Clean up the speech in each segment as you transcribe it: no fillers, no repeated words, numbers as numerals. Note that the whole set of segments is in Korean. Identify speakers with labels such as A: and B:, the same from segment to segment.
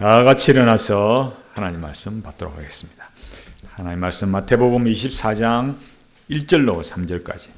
A: 다 같이 일어나서 하나님 말씀 받도록 하겠습니다. 하나님 말씀 마태복음 24장 1절로 3절까지.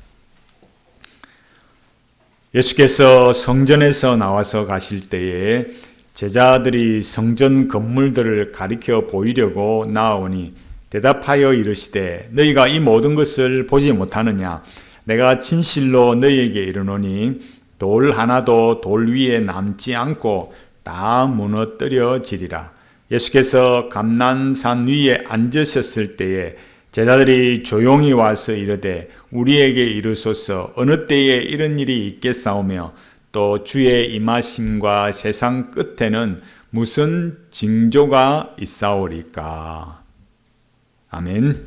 A: 예수께서 성전에서 나와서 가실 때에 제자들이 성전 건물들을 가리켜 보이려고 나아오니 대답하여 이르시되 너희가 이 모든 것을 보지 못하느냐? 내가 진실로 너희에게 이르노니 돌 하나도 돌 위에 남지 않고 다 무너뜨려지리라. 예수께서 감난산 위에 앉으셨을 때에 제자들이 조용히 와서 이르되 우리에게 이르소서 어느 때에 이런 일이 있겠사오며 또 주의 임하심과 세상 끝에는 무슨 징조가 있사오리까. 아멘.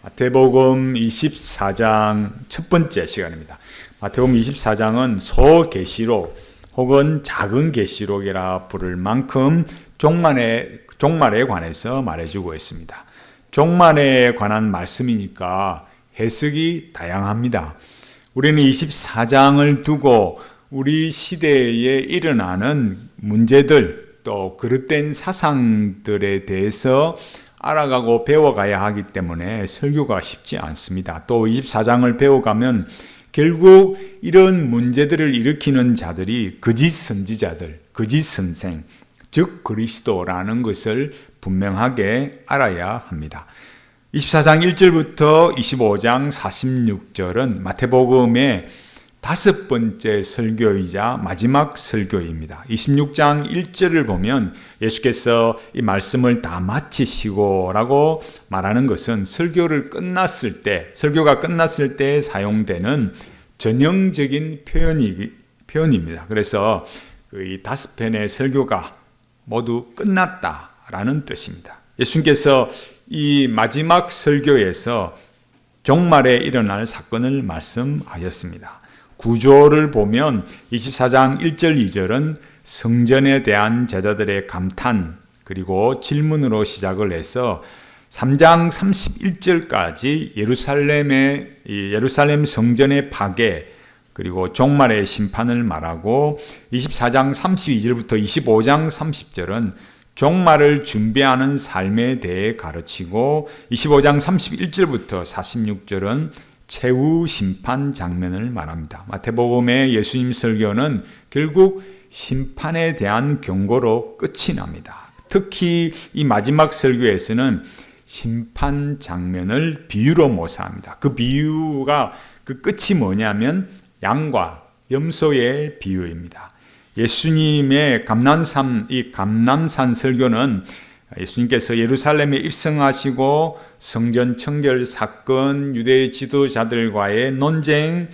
A: 마태복음 24장 첫 번째 시간입니다. 마태복음 24장은 소계시록 혹은 작은 계시록이라 부를 만큼 종말에 관해서 말해주고 있습니다. 종말에 관한 말씀이니까 해석이 다양합니다. 우리는 24장을 두고 우리 시대에 일어나는 문제들 또 그릇된 사상들에 대해서 알아가고 배워가야 하기 때문에 설교가 쉽지 않습니다. 또 24장을 배워가면 결국 이런 문제들을 일으키는 자들이 거짓 선지자들, 거짓 선생, 즉 그리스도라는 것을 분명하게 알아야 합니다. 24장 1절부터 25장 46절은 마태복음의 다섯 번째 설교이자 마지막 설교입니다. 26장 1절을 보면 예수께서 이 말씀을 다 마치시고 라고 말하는 것은 설교가 끝났을 때 사용되는 전형적인 표현입니다. 그래서 이 다섯 편의 설교가 모두 끝났다라는 뜻입니다. 예수님께서 이 마지막 설교에서 종말에 일어날 사건을 말씀하셨습니다. 구조를 보면 24장 1절 2절은 성전에 대한 제자들의 감탄 그리고 질문으로 시작을 해서 3장 31절까지 예루살렘 성전의 파괴 그리고 종말의 심판을 말하고 24장 32절부터 25장 30절은 종말을 준비하는 삶에 대해 가르치고 25장 31절부터 46절은 최후 심판 장면을 말합니다. 마태복음의 예수님 설교는 결국 심판에 대한 경고로 끝이 납니다. 특히 이 마지막 설교에서는 심판 장면을 비유로 묘사합니다. 그 비유가 그 끝이 뭐냐면 양과 염소의 비유입니다. 예수님의 감난산 설교는 예수님께서 예루살렘에 입성하시고 성전 청결 사건, 유대 지도자들과의 논쟁,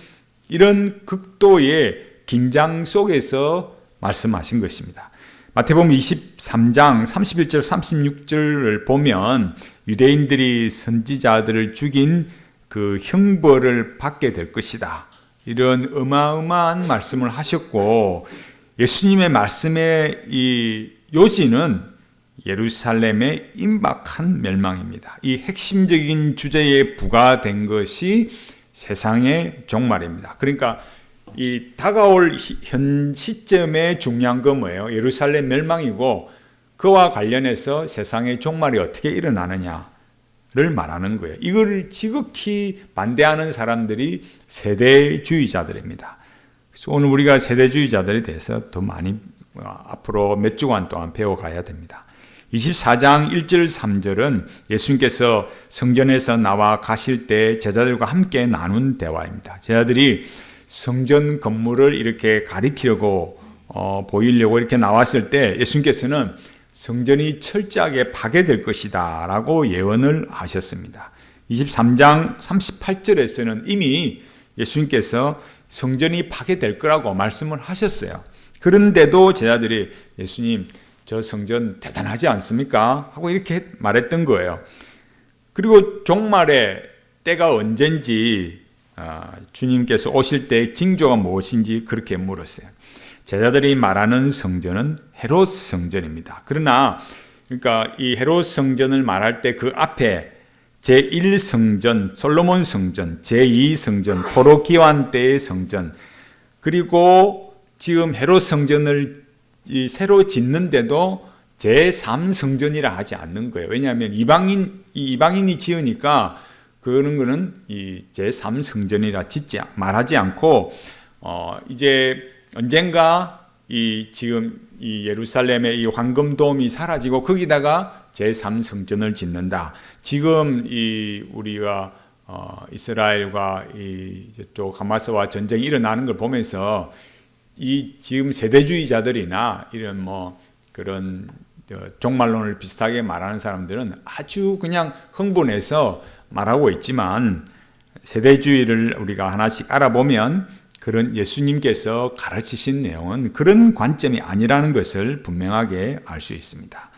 A: 이런 극도의 긴장 속에서 말씀하신 것입니다. 마태복음 23장 31절 36절을 보면 유대인들이 선지자들을 죽인 그 형벌을 받게 될 것이다. 이런 어마어마한 말씀을 하셨고 예수님의 말씀의 이 요지는 예루살렘의 임박한 멸망입니다. 이 핵심적인 주제에 부과된 것이 세상의 종말입니다. 그러니까 이 다가올 현 시점의 중요한 건 뭐예요? 예루살렘 멸망이고 그와 관련해서 세상의 종말이 어떻게 일어나느냐를 말하는 거예요. 이걸 지극히 반대하는 사람들이 세대주의자들입니다. 그래서 오늘 우리가 세대주의자들에 대해서 더 많이 앞으로 몇 주간 동안 배워가야 됩니다. 24장 1절 3절은 예수님께서 성전에서 나와 가실 때 제자들과 함께 나눈 대화입니다. 제자들이 성전 건물을 이렇게 가리키려고 보이려고 이렇게 나왔을 때 예수님께서는 성전이 철저하게 파괴될 것이다 라고 예언을 하셨습니다. 23장 38절에서는 이미 예수님께서 성전이 파괴될 거라고 말씀을 하셨어요. 그런데도 제자들이 예수님 저 성전 대단하지 않습니까? 하고 이렇게 말했던 거예요. 그리고 종말의 때가 언젠지 주님께서 오실 때 징조가 무엇인지 그렇게 물었어요. 제자들이 말하는 성전은 헤롯 성전입니다. 그러나 그러니까 이 헤롯 성전을 말할 때 그 앞에 제1성전, 솔로몬 성전, 제2성전, 포로기환 때의 성전, 그리고 지금 헤롯 성전을 새로 짓는데도 제3성전이라 하지 않는 거예요. 왜냐하면 이방인이 지으니까 그런 거는 이 제3성전이라 말하지 않고, 이제 언젠가 지금 이 예루살렘의 이 황금돔이 사라지고 거기다가 제3성전을 짓는다. 지금 우리가 이스라엘과 이쪽 하마스와 전쟁이 일어나는 걸 보면서 지금 세대주의자들이나 이런 그런 종말론을 비슷하게 말하는 사람들은 아주 그냥 흥분해서 말하고 있지만, 세대주의를 우리가 하나씩 알아보면 그런 예수님께서 가르치신 내용은 그런 관점이 아니라는 것을 분명하게 알 수 있습니다.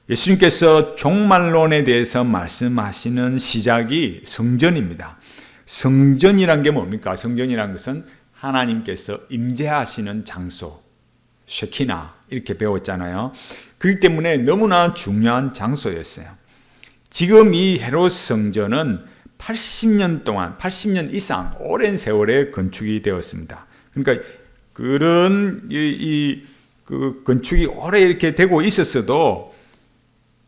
A: 예수님께서 종말론에 대해서 말씀하시는 시작이 성전입니다. 성전이란 게 뭡니까? 성전이란 것은 하나님께서 임재하시는 장소, 쉐키나 이렇게 배웠잖아요. 그렇기 때문에 너무나 중요한 장소였어요. 지금 이 헤롯 성전은 80년 동안, 80년 이상 오랜 세월에 건축이 되었습니다. 그러니까 그런 그 건축이 오래 이렇게 되고 있었어도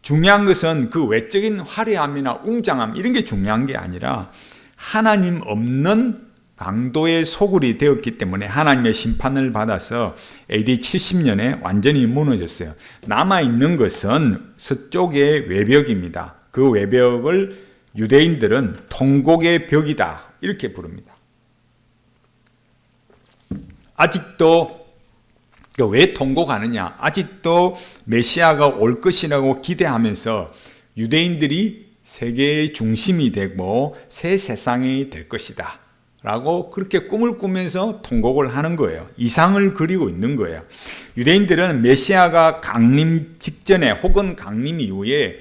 A: 중요한 것은 그 외적인 화려함이나 웅장함 이런 게 중요한 게 아니라 하나님 없는 강도의 소굴이 되었기 때문에 하나님의 심판을 받아서 AD 70년에 완전히 무너졌어요. 남아있는 것은 서쪽의 외벽입니다. 그 외벽을 유대인들은 통곡의 벽이다 이렇게 부릅니다. 아직도 왜 통곡하느냐? 아직도 메시아가 올 것이라고 기대하면서 유대인들이 세계의 중심이 되고 새 세상이 될 것이다 라고 그렇게 꿈을 꾸면서 통곡을 하는 거예요. 이상을 그리고 있는 거예요. 유대인들은 메시아가 강림 직전에 혹은 강림 이후에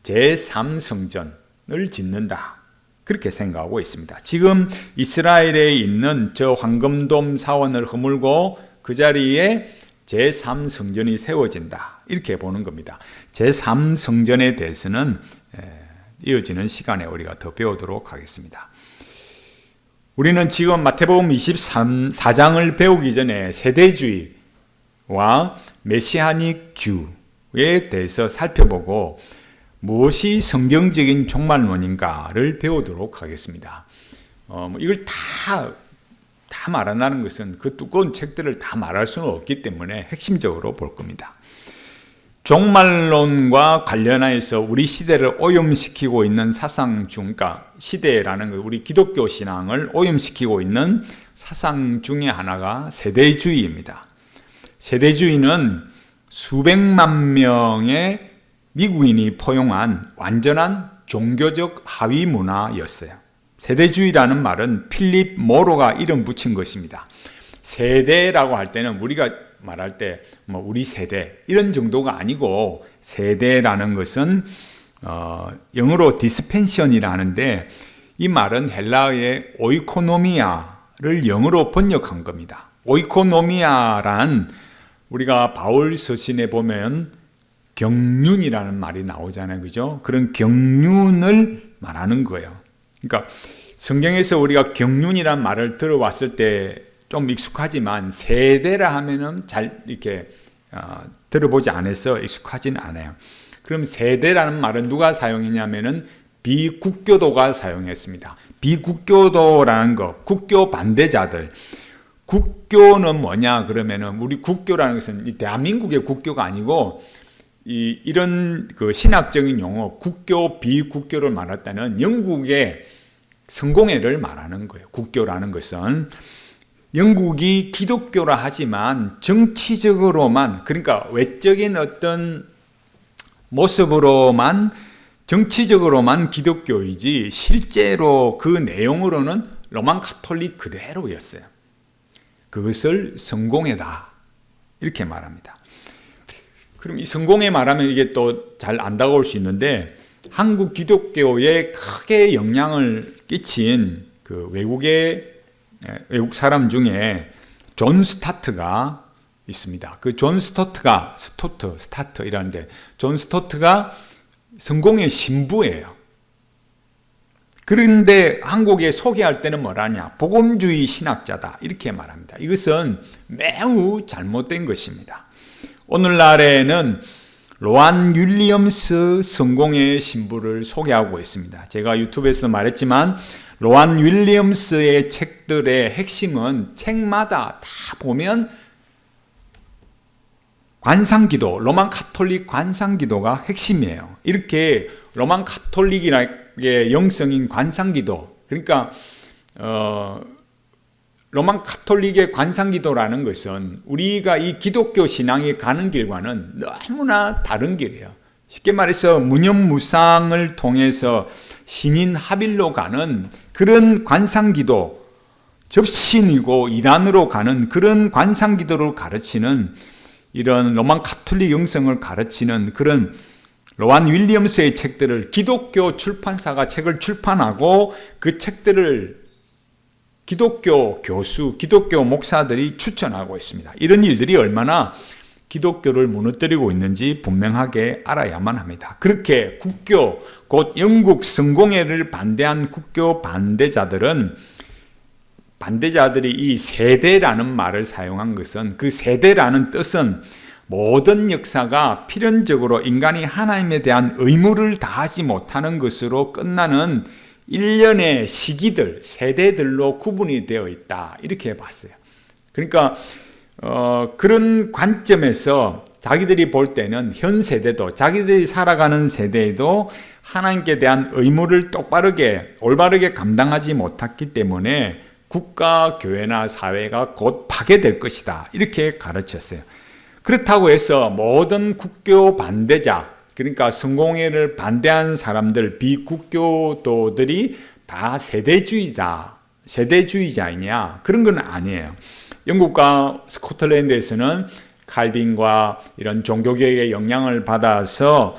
A: 제3성전을 짓는다 그렇게 생각하고 있습니다. 지금 이스라엘에 있는 저 황금돔 사원을 허물고 그 자리에 제3성전이 세워진다 이렇게 보는 겁니다. 제3성전에 대해서는 이어지는 시간에 우리가 더 배우도록 하겠습니다. 우리는 지금 마태복음 24장을 배우기 전에 세대주의와 메시아닉 주에 대해서 살펴보고 무엇이 성경적인 종말론인가를 배우도록 하겠습니다. 이걸 다 말한다는 것은 그 두꺼운 책들을 다 말할 수는 없기 때문에 핵심적으로 볼 겁니다. 종말론과 관련해서 우리 시대를 오염시키고 있는 사상 중, 그러니까 시대라는 것, 우리 기독교 신앙을 오염시키고 있는 사상 중에 하나가 세대주의입니다. 세대주의는 수백만 명의 미국인이 포용한 완전한 종교적 하위 문화였어요. 세대주의라는 말은 필립 모로가 이름 붙인 것입니다. 세대라고 할 때는 우리가 말할 때 우리 세대 이런 정도가 아니고, 세대라는 것은 영어로 디스펜션이라 하는데 이 말은 헬라어의 오이코노미아를 영어로 번역한 겁니다. 오이코노미아란 우리가 바울 서신에 보면 경륜이라는 말이 나오잖아요. 그죠? 그런 경륜을 말하는 거예요. 그러니까 성경에서 우리가 경륜이라는 말을 들어왔을 때 좀 익숙하지만 세대라 하면은 잘 이렇게 들어보지 않아서 익숙하진 않아요. 그럼 세대라는 말은 누가 사용했냐면은 비국교도가 사용했습니다. 비국교도라는 거, 국교 반대자들. 국교는 뭐냐 그러면은, 우리 국교라는 것은 대한민국의 국교가 아니고 이런 그 신학적인 용어, 국교, 비국교를 말할 때는 영국의 성공회를 말하는 거예요. 국교라는 것은 영국이 기독교라 하지만 정치적으로만, 그러니까 외적인 어떤 모습으로만, 정치적으로만 기독교이지 실제로 그 내용으로는 로만 카톨릭 그대로였어요. 그것을 성공회다 이렇게 말합니다. 그럼 이 성공회 말하면 이게 또 잘 안 다가올 수 있는데, 한국 기독교에 크게 영향을 끼친 그 외국 사람 중에 존 스타트가 있습니다. 그 존 스타트가 스타트이라는데, 존 스타트가 성공회 신부예요. 그런데 한국에 소개할 때는 뭐라냐? 복음주의 신학자다 이렇게 말합니다. 이것은 매우 잘못된 것입니다. 오늘날에는 로안 윌리엄스 성공의 신부를 소개하고 있습니다. 제가 유튜브에서 말했지만 로안 윌리엄스의 책들의 핵심은 책마다 다 보면 관상기도, 로만 카톨릭 관상기도가 핵심이에요. 이렇게 로만 카톨릭의 영성인 관상기도, 그러니까 로만 카톨릭의 관상기도라는 것은 우리가 이 기독교 신앙이 가는 길과는 너무나 다른 길이에요. 쉽게 말해서 무념무상을 통해서 신인 합일로 가는 그런 관상기도, 접신이고 이단으로 가는 그런 관상기도를 가르치는, 이런 로만 카톨릭 영성을 가르치는 그런 로안 윌리엄스의 책들을 기독교 출판사가 책을 출판하고 그 책들을 기독교 교수, 기독교 목사들이 추천하고 있습니다. 이런 일들이 얼마나 기독교를 무너뜨리고 있는지 분명하게 알아야만 합니다. 그렇게 국교, 곧 영국 성공회를 반대한 국교 반대자들이 이 세대라는 말을 사용한 것은, 그 세대라는 뜻은 모든 역사가 필연적으로 인간이 하나님에 대한 의무를 다하지 못하는 것으로 끝나는 일련의 시기들, 세대들로 구분이 되어 있다, 이렇게 봤어요. 그러니까 그런 관점에서 자기들이 볼 때는 현 세대도, 자기들이 살아가는 세대에도 하나님께 대한 의무를 똑바르게 올바르게 감당하지 못했기 때문에 국가, 교회나 사회가 곧 파괴될 것이다, 이렇게 가르쳤어요. 그렇다고 해서 모든 국교 반대자, 그러니까 성공회를 반대한 사람들, 비국교도들이 다 세대주의자이냐, 그런 건 아니에요. 영국과 스코틀랜드에서는 칼빈과 이런 종교개혁의 영향을 받아서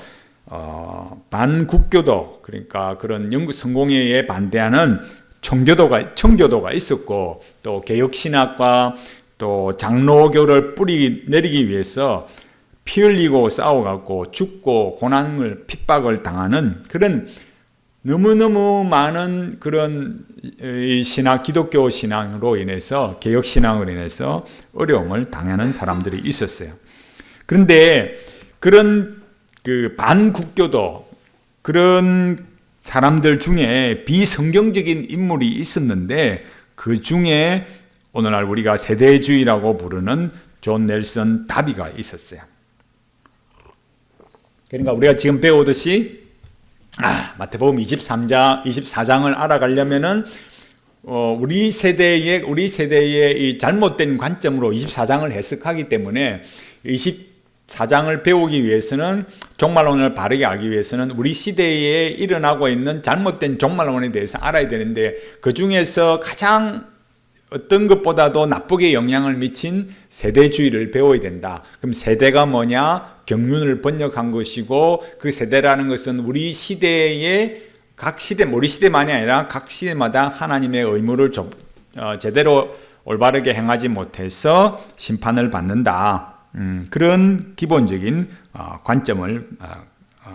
A: 반국교도, 그러니까 그런 영국 성공회에 반대하는 청교도가 있었고, 또 개혁신학과 또 장로교를 뿌리 내리기 위해서 피 흘리고 싸워갖고 죽고 고난을 핍박을 당하는 그런 너무너무 많은 그런 신학, 기독교 신앙으로 인해서, 개혁신앙으로 인해서 어려움을 당하는 사람들이 있었어요. 그런데 그런 그 반국교도, 그런 사람들 중에 비성경적인 인물이 있었는데, 그 중에 오늘날 우리가 세대주의라고 부르는 존 넬슨 다비가 있었어요. 그러니까 우리가 지금 배우듯이 마태복음 24장을 알아가려면은 우리 세대의 이 잘못된 관점으로 24장을 해석하기 때문에 24장을 배우기 위해서는, 종말론을 바르게 알기 위해서는 우리 시대에 일어나고 있는 잘못된 종말론에 대해서 알아야 되는데, 그 중에서 가장 어떤 것보다도 나쁘게 영향을 미친 세대주의를 배워야 된다. 그럼 세대가 뭐냐? 경륜을 번역한 것이고, 그 세대라는 것은 우리 시대의 우리 시대만이 아니라 각 시대마다 하나님의 의무를 제대로 올바르게 행하지 못해서 심판을 받는다. 그런 기본적인 관점을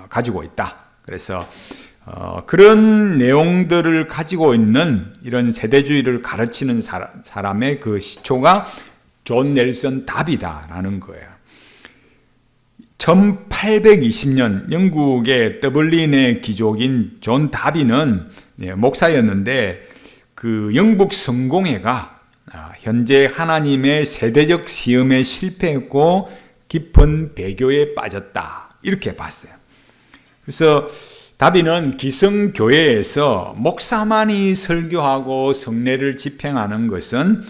A: 가지고 있다. 그래서 그런 내용들을 가지고 있는 이런 세대주의를 가르치는 사람의 그 시초가 존 넬슨 다비다라는 거예요. 1820년 영국의 더블린의 귀족인 존 다비는 목사였는데, 그 영국 성공회가 현재 하나님의 세대적 시험에 실패했고 깊은 배교에 빠졌다, 이렇게 봤어요. 그래서 다비는 기성교회에서 목사만이 설교하고 성례를 집행하는 것은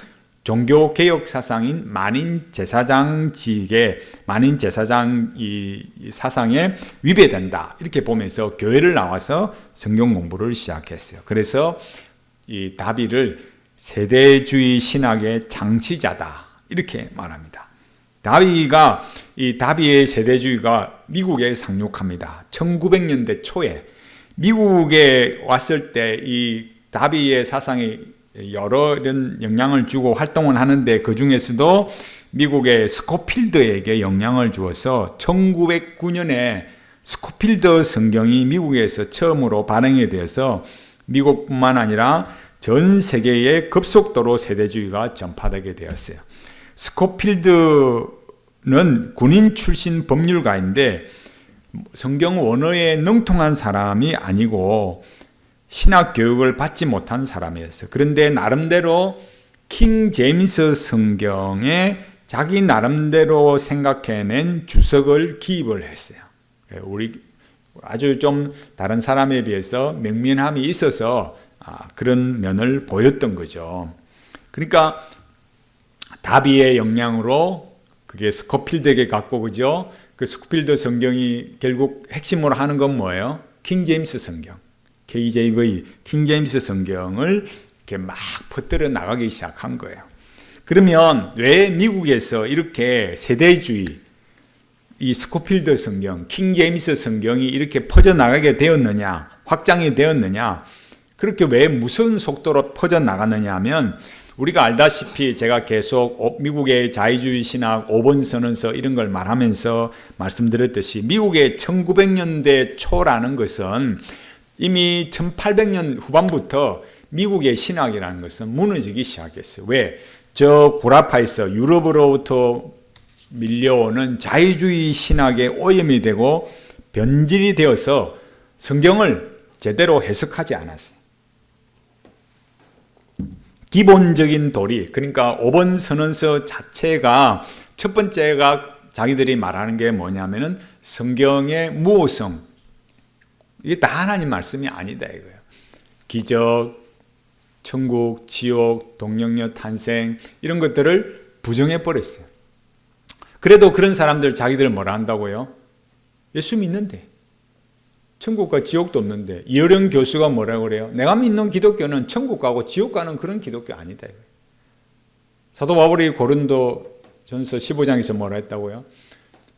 A: 종교개혁 사상인 만인제사장 이 사상에 위배된다, 이렇게 보면서 교회를 나와서 성경 공부를 시작했어요. 그래서 이 다비를 세대주의 신학의 창시자다, 이렇게 말합니다. 다비의 세대주의가 미국에 상륙합니다. 1900년대 초에 미국에 왔을 때 이 다비의 사상이 여러 이런 영향을 주고 활동을 하는데, 그 중에서도 미국의 스코필드에게 영향을 주어서 1909년에 스코필드 성경이 미국에서 처음으로 발행이 되어서 미국뿐만 아니라 전 세계에 급속도로 세대주의가 전파되게 되었어요. 스코필드는 군인 출신 법률가인데 성경 원어에 능통한 사람이 아니고 신학 교육을 받지 못한 사람이었어요. 그런데 나름대로 킹 제임스 성경에 자기 나름대로 생각해낸 주석을 기입을 했어요. 우리 아주 좀 다른 사람에 비해서 명민함이 있어서 그런 면을 보였던 거죠. 그러니까 다비의 영향으로 그게 스코필드에게 갔고, 그죠? 그 스코필드 성경이 결국 핵심으로 하는 건 뭐예요? 킹 제임스 성경, KJV, 킹 제임스 성경을 이렇게 막 퍼뜨려 나가기 시작한 거예요. 그러면 왜 미국에서 이렇게 세대주의, 이 스코필드 성경, 킹 제임스 성경이 이렇게 퍼져나가게 되었느냐, 확장이 되었느냐, 그렇게 왜 무슨 속도로 퍼져나갔느냐 하면, 우리가 알다시피 제가 계속 미국의 자유주의 신학 5번 선언서 이런 걸 말하면서 말씀드렸듯이 미국의 1900년대 초라는 것은 이미 1800년 후반부터 미국의 신학이라는 것은 무너지기 시작했어요. 왜? 저 구라파에서 유럽으로부터 밀려오는 자유주의 신학의 오염이 되고 변질이 되어서 성경을 제대로 해석하지 않았어요. 기본적인 도리, 그러니까 5번 선언서 자체가 첫 번째가 자기들이 말하는 게 뭐냐면은 성경의 무호성, 이게 다 하나님 말씀이 아니다 이거예요. 기적, 천국, 지옥, 동력녀 탄생 이런 것들을 부정해 버렸어요. 그래도 그런 사람들 자기들 뭐라 한다고요? 예수 믿는데, 천국과 지옥도 없는데. 이어령 교수가 뭐라고 그래요? 내가 믿는 기독교는 천국 가고 지옥 가는 그런 기독교 아니다. 사도 바울이 고린도 전서 15장에서 뭐라 했다고요?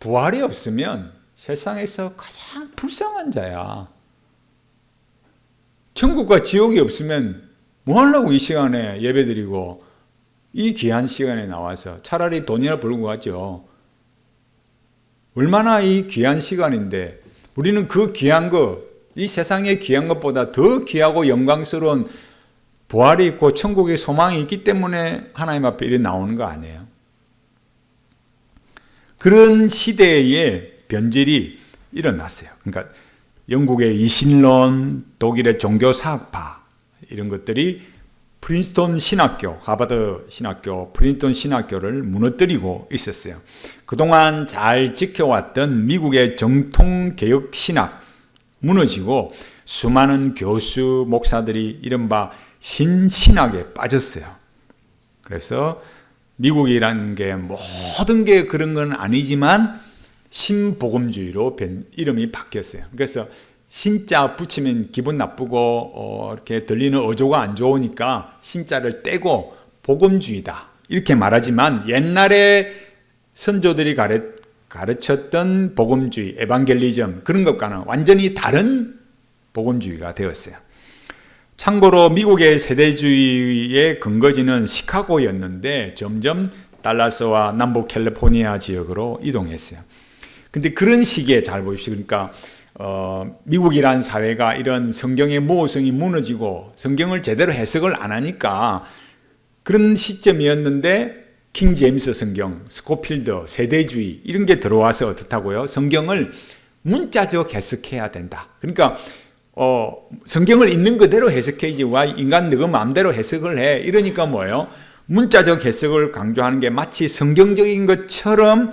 A: 부활이 없으면 세상에서 가장 불쌍한 자야. 천국과 지옥이 없으면 뭐 하려고 이 시간에 예배드리고 이 귀한 시간에 나와서 차라리 돈이나 벌고 가죠. 얼마나 이 귀한 시간인데 우리는 그 귀한 것, 이 세상의 귀한 것보다 더 귀하고 영광스러운 부활이 있고 천국의 소망이 있기 때문에 하나님 앞에 이렇게 나오는 거 아니에요? 그런 시대에 변질이 일어났어요. 그러니까 영국의 이신론, 독일의 종교사학파 이런 것들이 프린스턴 신학교, 하버드 신학교, 프린스턴 신학교를 무너뜨리고 있었어요. 그동안 잘 지켜왔던 미국의 정통개혁 신학 무너지고 수많은 교수, 목사들이 이른바 신신학에 빠졌어요. 그래서 미국이라는 게 모든 게 그런 건 아니지만 신복음주의로 이름이 바뀌었어요. 그래서 신자 붙이면 기분 나쁘고 이렇게 들리는 어조가 안 좋으니까 신자를 떼고 복음주의다 이렇게 말하지만 옛날에 선조들이 가르쳤던 복음주의, 에반겔리즘 그런 것과는 완전히 다른 복음주의가 되었어요. 참고로 미국의 세대주의의 근거지는 시카고였는데 점점 달라스와 남부 캘리포니아 지역으로 이동했어요. 근데 그런 시기에 잘 보십시오. 그러니까 미국이란 사회가 이런 성경의 모호성이 무너지고 성경을 제대로 해석을 안 하니까 그런 시점이었는데 킹 제임스 성경, 스코필드, 세대주의 이런 게 들어와서 어떻다고요? 성경을 문자적 해석해야 된다. 그러니까 성경을 있는 그대로 해석해야지 와 인간 너가 마음대로 해석을 해. 이러니까 뭐예요? 문자적 해석을 강조하는 게 마치 성경적인 것처럼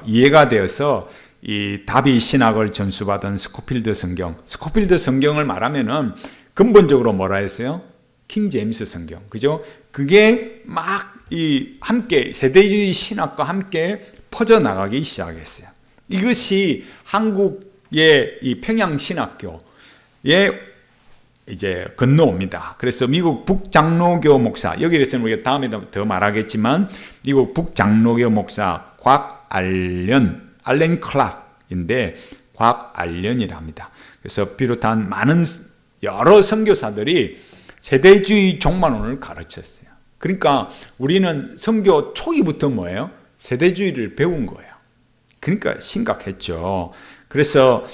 A: 이해가 되어서 이 다비 신학을 전수받은 스코필드 성경, 스코필드 성경을 말하면은 근본적으로 뭐라 했어요? 킹 제임스 성경, 그죠? 그게 막 이 함께 세대주의 신학과 함께 퍼져나가기 시작했어요. 이것이 한국의 이 평양 신학교에 이제 건너옵니다. 그래서 미국 북장로교 목사, 여기에 대해서는 우리가 다음에 더 말하겠지만 미국 북장로교 목사 곽알련, 알렌 클락인데 곽알련이라 합니다. 그래서 비롯한 많은 여러 선교사들이 세대주의 종말론을 가르쳤어요. 그러니까 우리는 선교 초기부터 뭐예요? 세대주의를 배운 거예요. 그러니까 심각했죠. 그래서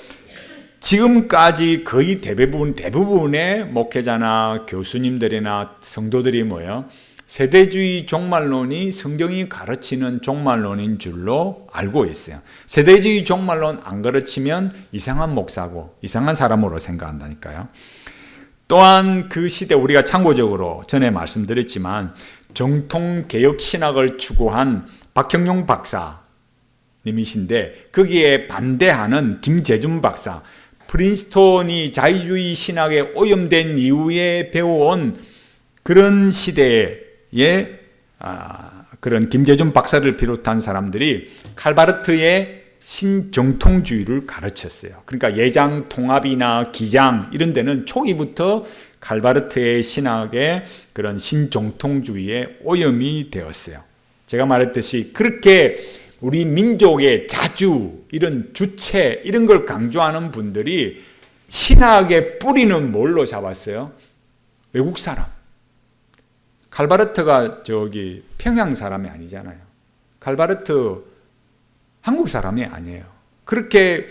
A: 지금까지 거의 대부분의 목회자나 교수님들이나 성도들이 뭐예요? 세대주의 종말론이 성경이 가르치는 종말론인 줄로 알고 있어요. 세대주의 종말론 안 가르치면 이상한 목사고 이상한 사람으로 생각한다니까요. 또한 그 시대 우리가 참고적으로 전에 말씀드렸지만 정통개혁신학을 추구한 박형용 박사님이신데 거기에 반대하는 김재준 박사, 프린스톤이 자유주의 신학에 오염된 이후에 배워온 그런 시대에 그런 김재준 박사를 비롯한 사람들이 칼바르트의 신정통주의를 가르쳤어요. 그러니까 예장 통합이나 기장 이런 데는 초기부터 칼바르트의 신학의 그런 신정통주의에 오염이 되었어요. 제가 말했듯이 그렇게 우리 민족의 자주, 이런 주체 이런 걸 강조하는 분들이 신학의 뿌리는 뭘로 잡았어요? 외국 사람. 칼바르트가 저기 평양 사람이 아니잖아요. 칼바르트 한국 사람이 아니에요. 그렇게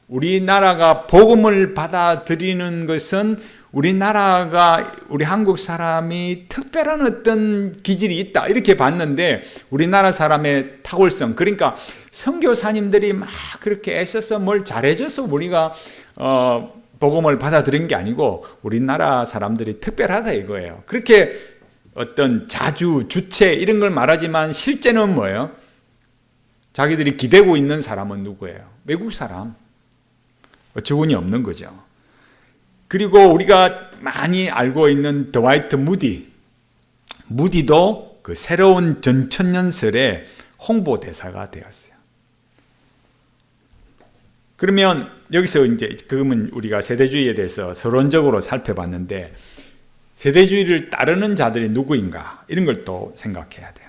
A: 우리나라가 복음을 받아들이는 것은 우리나라가 우리 한국 사람이 특별한 어떤 기질이 있다 이렇게 봤는데 우리나라 사람의 탁월성, 그러니까 선교사님들이 막 그렇게 애써서 뭘 잘해줘서 우리가 복음을 받아들인 게 아니고 우리나라 사람들이 특별하다 이거예요. 그렇게 어떤 자주, 주체 이런 걸 말하지만 실제는 뭐예요? 자기들이 기대고 있는 사람은 누구예요? 외국 사람. 어처구니 없는 거죠. 그리고 우리가 많이 알고 있는 드와이트 무디도 그 새로운 전천년설의 홍보대사가 되었어요. 그러면 여기서 이제 그러면 우리가 세대주의에 대해서 서론적으로 살펴봤는데 세대주의를 따르는 자들이 누구인가 이런 걸 또 생각해야 돼요.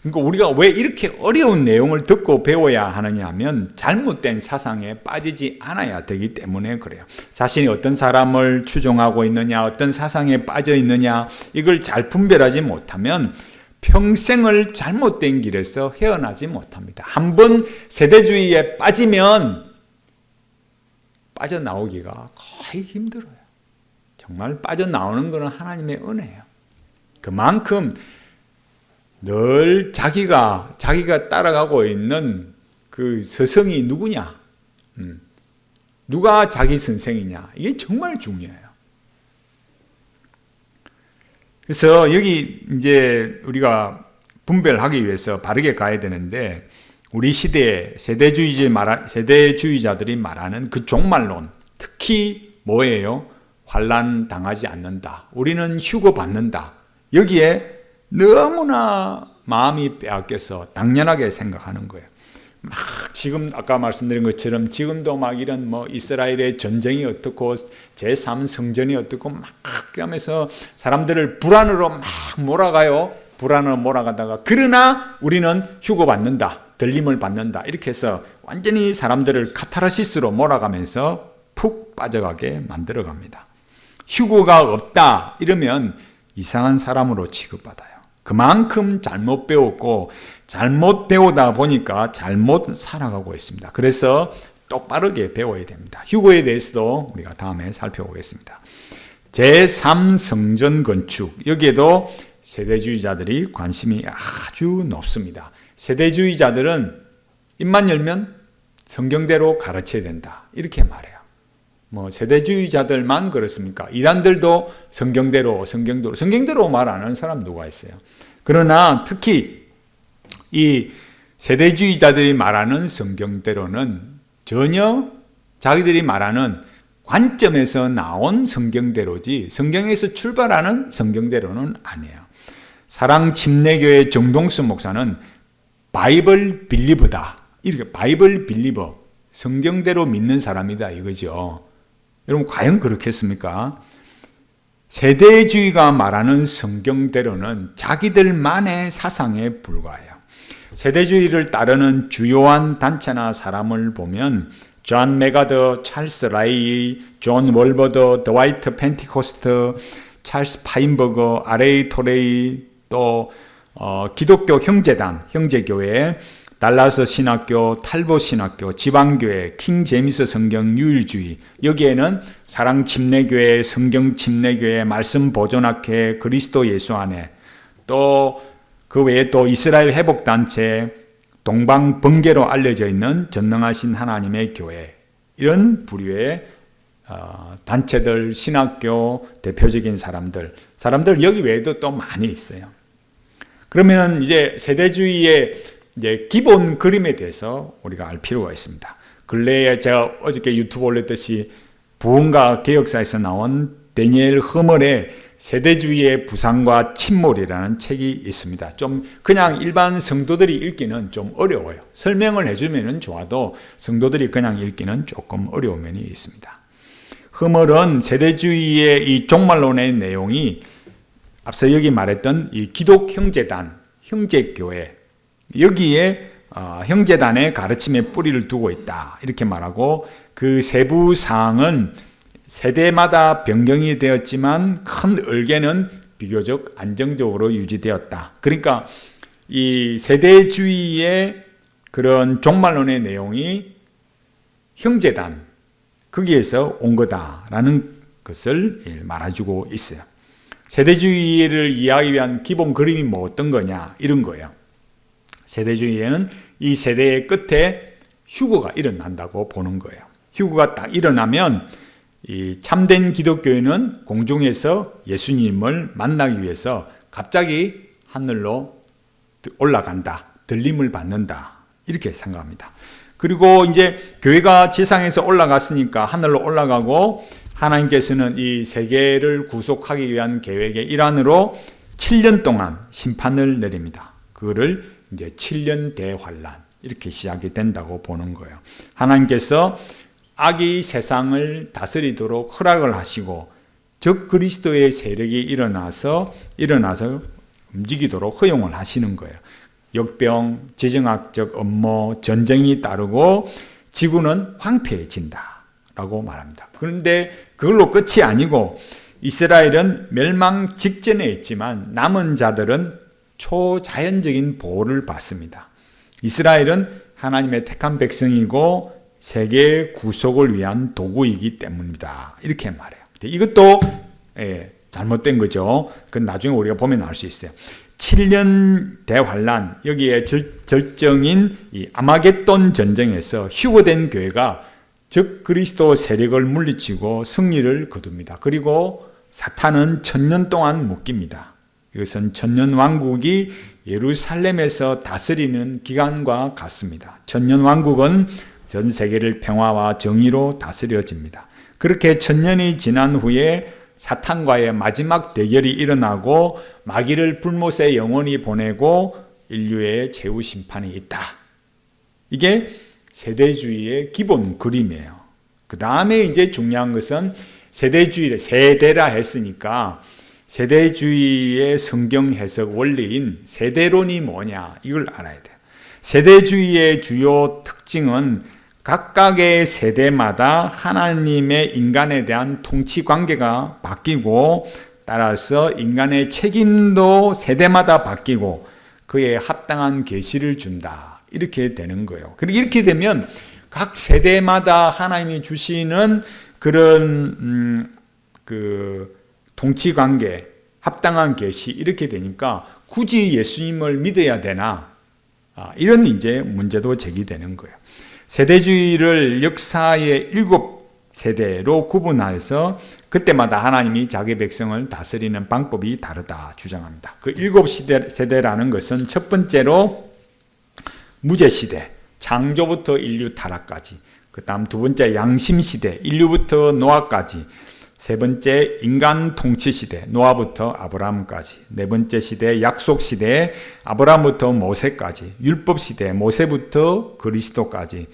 A: 그러니까 우리가 왜 이렇게 어려운 내용을 듣고 배워야 하느냐 하면 잘못된 사상에 빠지지 않아야 되기 때문에 그래요. 자신이 어떤 사람을 추종하고 있느냐, 어떤 사상에 빠져 있느냐 이걸 잘 분별하지 못하면 평생을 잘못된 길에서 헤어나지 못합니다. 한번 세대주의에 빠지면 빠져나오기가 거의 힘들어요. 정말 빠져나오는 것은 하나님의 은혜예요. 그만큼 늘 자기가 따라가고 있는 그 스승이 누구냐, 누가 자기 선생이냐, 이게 정말 중요해요. 그래서 여기 이제 우리가 분별하기 위해서 바르게 가야 되는데 우리 시대의 세대주의자들이 말하는 그 종말론, 특히 뭐예요? 환난 당하지 않는다. 우리는 휴거받는다. 여기에 너무나 마음이 빼앗겨서 당연하게 생각하는 거예요. 막 지금 아까 말씀드린 것처럼 지금도 막 이런 뭐 이스라엘의 전쟁이 어떻고 제3 성전이 어떻고 막 그러면서 사람들을 불안으로 막 몰아가요. 불안으로 몰아가다가 그러나 우리는 휴거받는다. 들림을 받는다. 이렇게 해서 완전히 사람들을 카타르시스로 몰아가면서 푹 빠져가게 만들어갑니다. 휴거가 없다 이러면 이상한 사람으로 취급받아요. 그만큼 잘못 배웠고 잘못 배우다 보니까 잘못 살아가고 있습니다. 그래서 똑바르게 배워야 됩니다. 휴거에 대해서도 우리가 다음에 살펴보겠습니다. 제3성전 건축, 여기에도 세대주의자들이 관심이 아주 높습니다. 세대주의자들은 입만 열면 성경대로 가르쳐야 된다 이렇게 말해요. 뭐 세대주의자들만 그렇습니까? 이단들도 성경대로 말 안 하는 사람 누가 있어요? 그러나 특히 이 세대주의자들이 말하는 성경대로는 전혀 자기들이 말하는 관점에서 나온 성경대로지 성경에서 출발하는 성경대로는 아니에요. 사랑침례교회 정동수 목사는 바이블 빌리버다. 이렇게 바이블 빌리버, 성경대로 믿는 사람이다 이거죠. 여러분 과연 그렇겠습니까? 세대주의가 말하는 성경대로는 자기들만의 사상에 불과해요. 세대주의를 따르는 주요한 단체나 사람을 보면 존 메가더, 찰스 라이, 존 월버더, 드와이트 펜티코스트, 찰스 파인버거, R.A. 토레이, 또 기독교 형제단, 형제교회, 달라스 신학교, 탈보 신학교, 지방교회, 킹 제임스 성경 유일주의, 여기에는 사랑침례교회, 성경침례교회, 말씀보존학회, 그리스도 예수 안에, 또 그 외에 또 이스라엘 회복단체, 동방번개로 알려져 있는 전능하신 하나님의 교회, 이런 부류의 단체들, 신학교 대표적인 사람들 여기 외에도 또 많이 있어요. 그러면 이제 세대주의의 이제 기본 그림에 대해서 우리가 알 필요가 있습니다. 근래에 제가 어저께 유튜브 올렸듯이 부흥과 개혁사에서 나온 데니엘 허멀의 세대주의의 부상과 침몰이라는 책이 있습니다. 좀 그냥 일반 성도들이 읽기는 좀 어려워요. 설명을 해주면 좋아도 성도들이 그냥 읽기는 조금 어려운 면이 있습니다. 허멀은 세대주의의 이 종말론의 내용이 앞서 여기 말했던 이 기독 형제단, 형제교회, 여기에 형제단의 가르침에 뿌리를 두고 있다, 이렇게 말하고, 그 세부 사항은 세대마다 변경이 되었지만 큰 을개는 비교적 안정적으로 유지되었다. 그러니까 이 세대주의의 그런 종말론의 내용이 형제단, 거기에서 온 거다라는 것을 말해주고 있어요. 세대주의를 이해하기 위한 기본 그림이 뭐 어떤 거냐, 이런 거예요. 세대주의에는 이 세대의 끝에 휴거가 일어난다고 보는 거예요. 휴거가 딱 일어나면 이 참된 기독교인은 공중에서 예수님을 만나기 위해서 갑자기 하늘로 올라간다, 들림을 받는다, 이렇게 생각합니다. 그리고 이제 교회가 지상에서 올라갔으니까 하늘로 올라가고, 하나님께서는 이 세계를 구속하기 위한 계획의 일환으로 7년 동안 심판을 내립니다. 그거를 이제 7년 대환란, 이렇게 시작이 된다고 보는 거예요. 하나님께서 악이 세상을 다스리도록 허락을 하시고 적 그리스도의 세력이 일어나서 움직이도록 허용을 하시는 거예요. 역병, 지정학적 업무, 전쟁이 따르고 지구는 황폐해진다라고 말합니다. 그런데 그걸로 끝이 아니고 이스라엘은 멸망 직전에 있지만 남은 자들은 초자연적인 보호를 받습니다. 이스라엘은 하나님의 택한 백성이고 세계의 구속을 위한 도구이기 때문이다, 이렇게 말해요. 이것도 잘못된 거죠. 그건 나중에 우리가 보면 알 수 있어요. 7년 대환란, 여기에 절정인 이 아마겟돈 전쟁에서 휴거된 교회가 적 그리스도 세력을 물리치고 승리를 거둡니다. 그리고 사탄은 1000년 동안 묶입니다. 이것은 1000년 왕국이 예루살렘에서 다스리는 기간과 같습니다. 1000년 왕국은 전 세계를 평화와 정의로 다스려집니다. 그렇게 1000년이 지난 후에 사탄과의 마지막 대결이 일어나고 마귀를 불못에 영원히 보내고 인류의 최후 심판이 있다. 이게 세대주의의 기본 그림이에요. 그 다음에 이제 중요한 것은 세대주의를 세대라 했으니까 세대주의의 성경 해석 원리인 세대론이 뭐냐, 이걸 알아야 돼요. 세대주의의 주요 특징은 각각의 세대마다 하나님의 인간에 대한 통치 관계가 바뀌고, 따라서 인간의 책임도 세대마다 바뀌고 그에 합당한 계시를 준다, 이렇게 되는 거예요. 그리고 이렇게 되면 각 세대마다 하나님이 주시는 그런 그 통치 관계, 합당한 계시, 이렇게 되니까 굳이 예수님을 믿어야 되나, 이런 이제 문제도 제기되는 거예요. 세대주의를 역사의 7세대로 구분해서 그때마다 하나님이 자기 백성을 다스리는 방법이 다르다 주장합니다. 그 7세대라는 것은 첫 번째로 무제시대, 창조부터 인류 타락까지, 그 다음 두 번째 양심시대, 인류부터 노아까지, 세 번째 인간 통치시대, 노아부터 아브라함까지, 네 번째 시대 약속시대, 아브라함부터 모세까지, 율법시대, 모세부터 그리스도까지,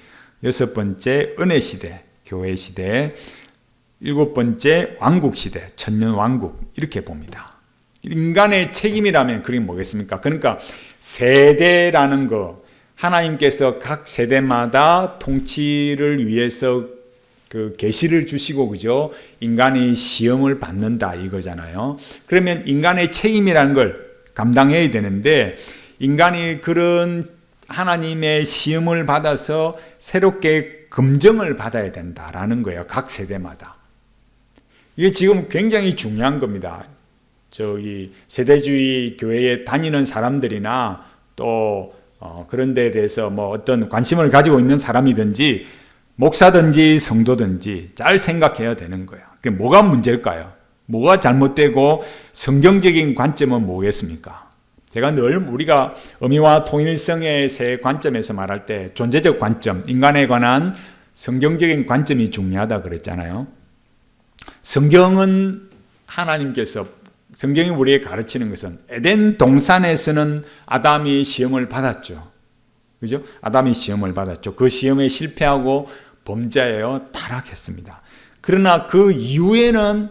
A: 여섯 번째 은혜시대, 교회시대, 일곱 번째 왕국시대, 천년왕국, 이렇게 봅니다. 인간의 책임이라면 그게 뭐겠습니까? 그러니까 세대라는 거, 하나님께서 각 세대마다 통치를 위해서 그 계시를 주시고, 그죠? 인간이 시험을 받는다, 이거잖아요. 그러면 인간의 책임이라는 걸 감당해야 되는데, 인간이 그런 하나님의 시험을 받아서 새롭게 검증을 받아야 된다라는 거예요. 각 세대마다. 이게 지금 굉장히 중요한 겁니다. 세대주의 교회에 다니는 사람들이나 또 그런 데에 대해서 뭐 어떤 관심을 가지고 있는 사람이든지 목사든지 성도든지 잘 생각해야 되는 거예요. 그게 뭐가 문제일까요? 뭐가 잘못되고 성경적인 관점은 뭐겠습니까? 제가 늘 우리가 어미와 통일성의 세 관점에서 말할 때 존재적 관점, 인간에 관한 성경적인 관점이 중요하다 그랬잖아요. 성경이 우리에게 가르치는 것은 에덴 동산에서는 아담이 시험을 받았죠. 그죠? 아담이 시험을 받았죠. 그 시험에 실패하고 범죄하여 타락했습니다. 그러나 그 이후에는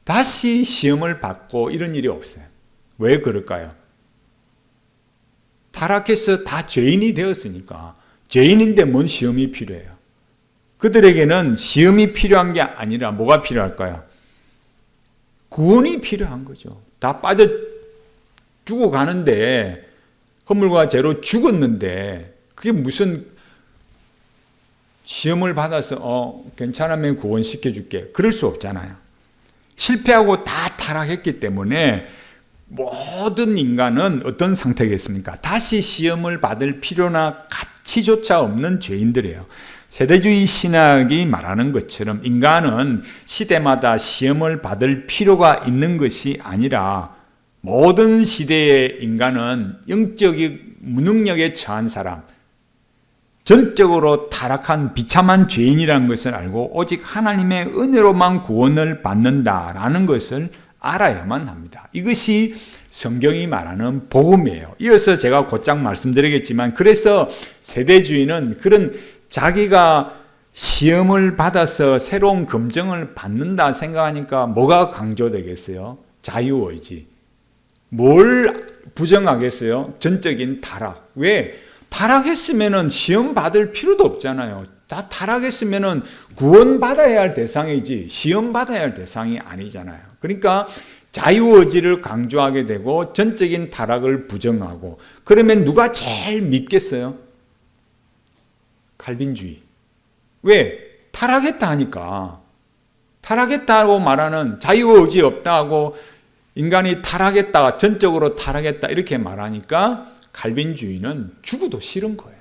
A: 다시 시험을 받고 이런 일이 없어요. 왜 그럴까요? 타락해서 다 죄인이 되었으니까. 죄인인데 뭔 시험이 필요해요? 그들에게는 시험이 필요한 게 아니라 뭐가 필요할까요? 구원이 필요한 거죠. 다 빠져 죽어가는데, 허물과 죄로 죽었는데 그게 무슨 시험을 받아서 괜찮으면 구원시켜줄게, 그럴 수 없잖아요. 실패하고 다 타락했기 때문에 모든 인간은 어떤 상태겠습니까? 다시 시험을 받을 필요나 가치조차 없는 죄인들이에요. 세대주의 신학이 말하는 것처럼 인간은 시대마다 시험을 받을 필요가 있는 것이 아니라 모든 시대의 인간은 영적인 무능력에 처한 사람, 전적으로 타락한 비참한 죄인이라는 것을 알고 오직 하나님의 은혜로만 구원을 받는다라는 것을 알아야만 합니다. 이것이 성경이 말하는 복음이에요. 이어서 제가 곧장 말씀드리겠지만, 그래서 세대주의는 그런 자기가 시험을 받아서 새로운 검증을 받는다 생각하니까 뭐가 강조되겠어요? 자유의지. 뭘 부정하겠어요? 전적인 타락. 왜? 타락했으면 시험 받을 필요도 없잖아요. 다 타락했으면 구원받아야 할 대상이지 시험 받아야 할 대상이 아니잖아요. 그러니까 자유의지를 강조하게 되고 전적인 타락을 부정하고, 그러면 누가 제일 밉겠어요? 칼빈주의. 왜? 타락했다 하니까. 타락했다고 말하는, 자유의지 없다고 인간이 타락했다, 전적으로 타락했다 이렇게 말하니까 칼빈주의는 죽어도 싫은 거예요.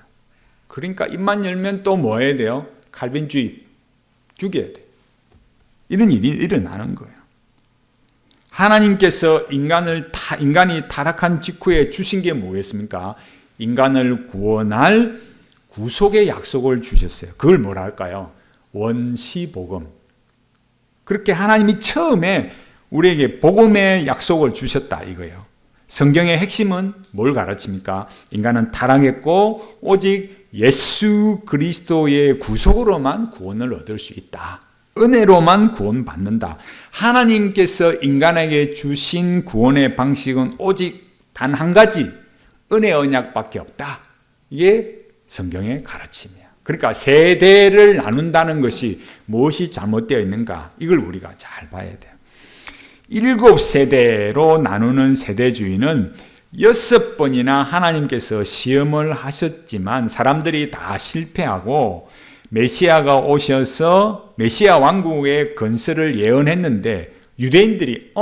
A: 그러니까 입만 열면 또 뭐 해야 돼요? 칼빈주의 죽여야 돼. 이런 일이 일어나는 거예요. 하나님께서 인간이 타락한 직후에 주신 게 뭐겠습니까? 인간을 구원할 구속의 약속을 주셨어요. 그걸 뭐라 할까요? 원시복음. 그렇게 하나님이 처음에 우리에게 복음의 약속을 주셨다 이거예요. 성경의 핵심은 뭘 가르칩니까? 인간은 타락했고 오직 예수 그리스도의 구속으로만 구원을 얻을 수 있다. 은혜로만 구원받는다. 하나님께서 인간에게 주신 구원의 방식은 오직 단 한 가지, 은혜 언약밖에 없다. 이게 성경의 가르침이야. 그러니까 세대를 나눈다는 것이 무엇이 잘못되어 있는가, 이걸 우리가 잘 봐야 돼요. 7세대로 나누는 세대주의는 6번이나 하나님께서 시험을 하셨지만 사람들이 다 실패하고 메시아가 오셔서 메시아 왕국의 건설을 예언했는데 유대인들이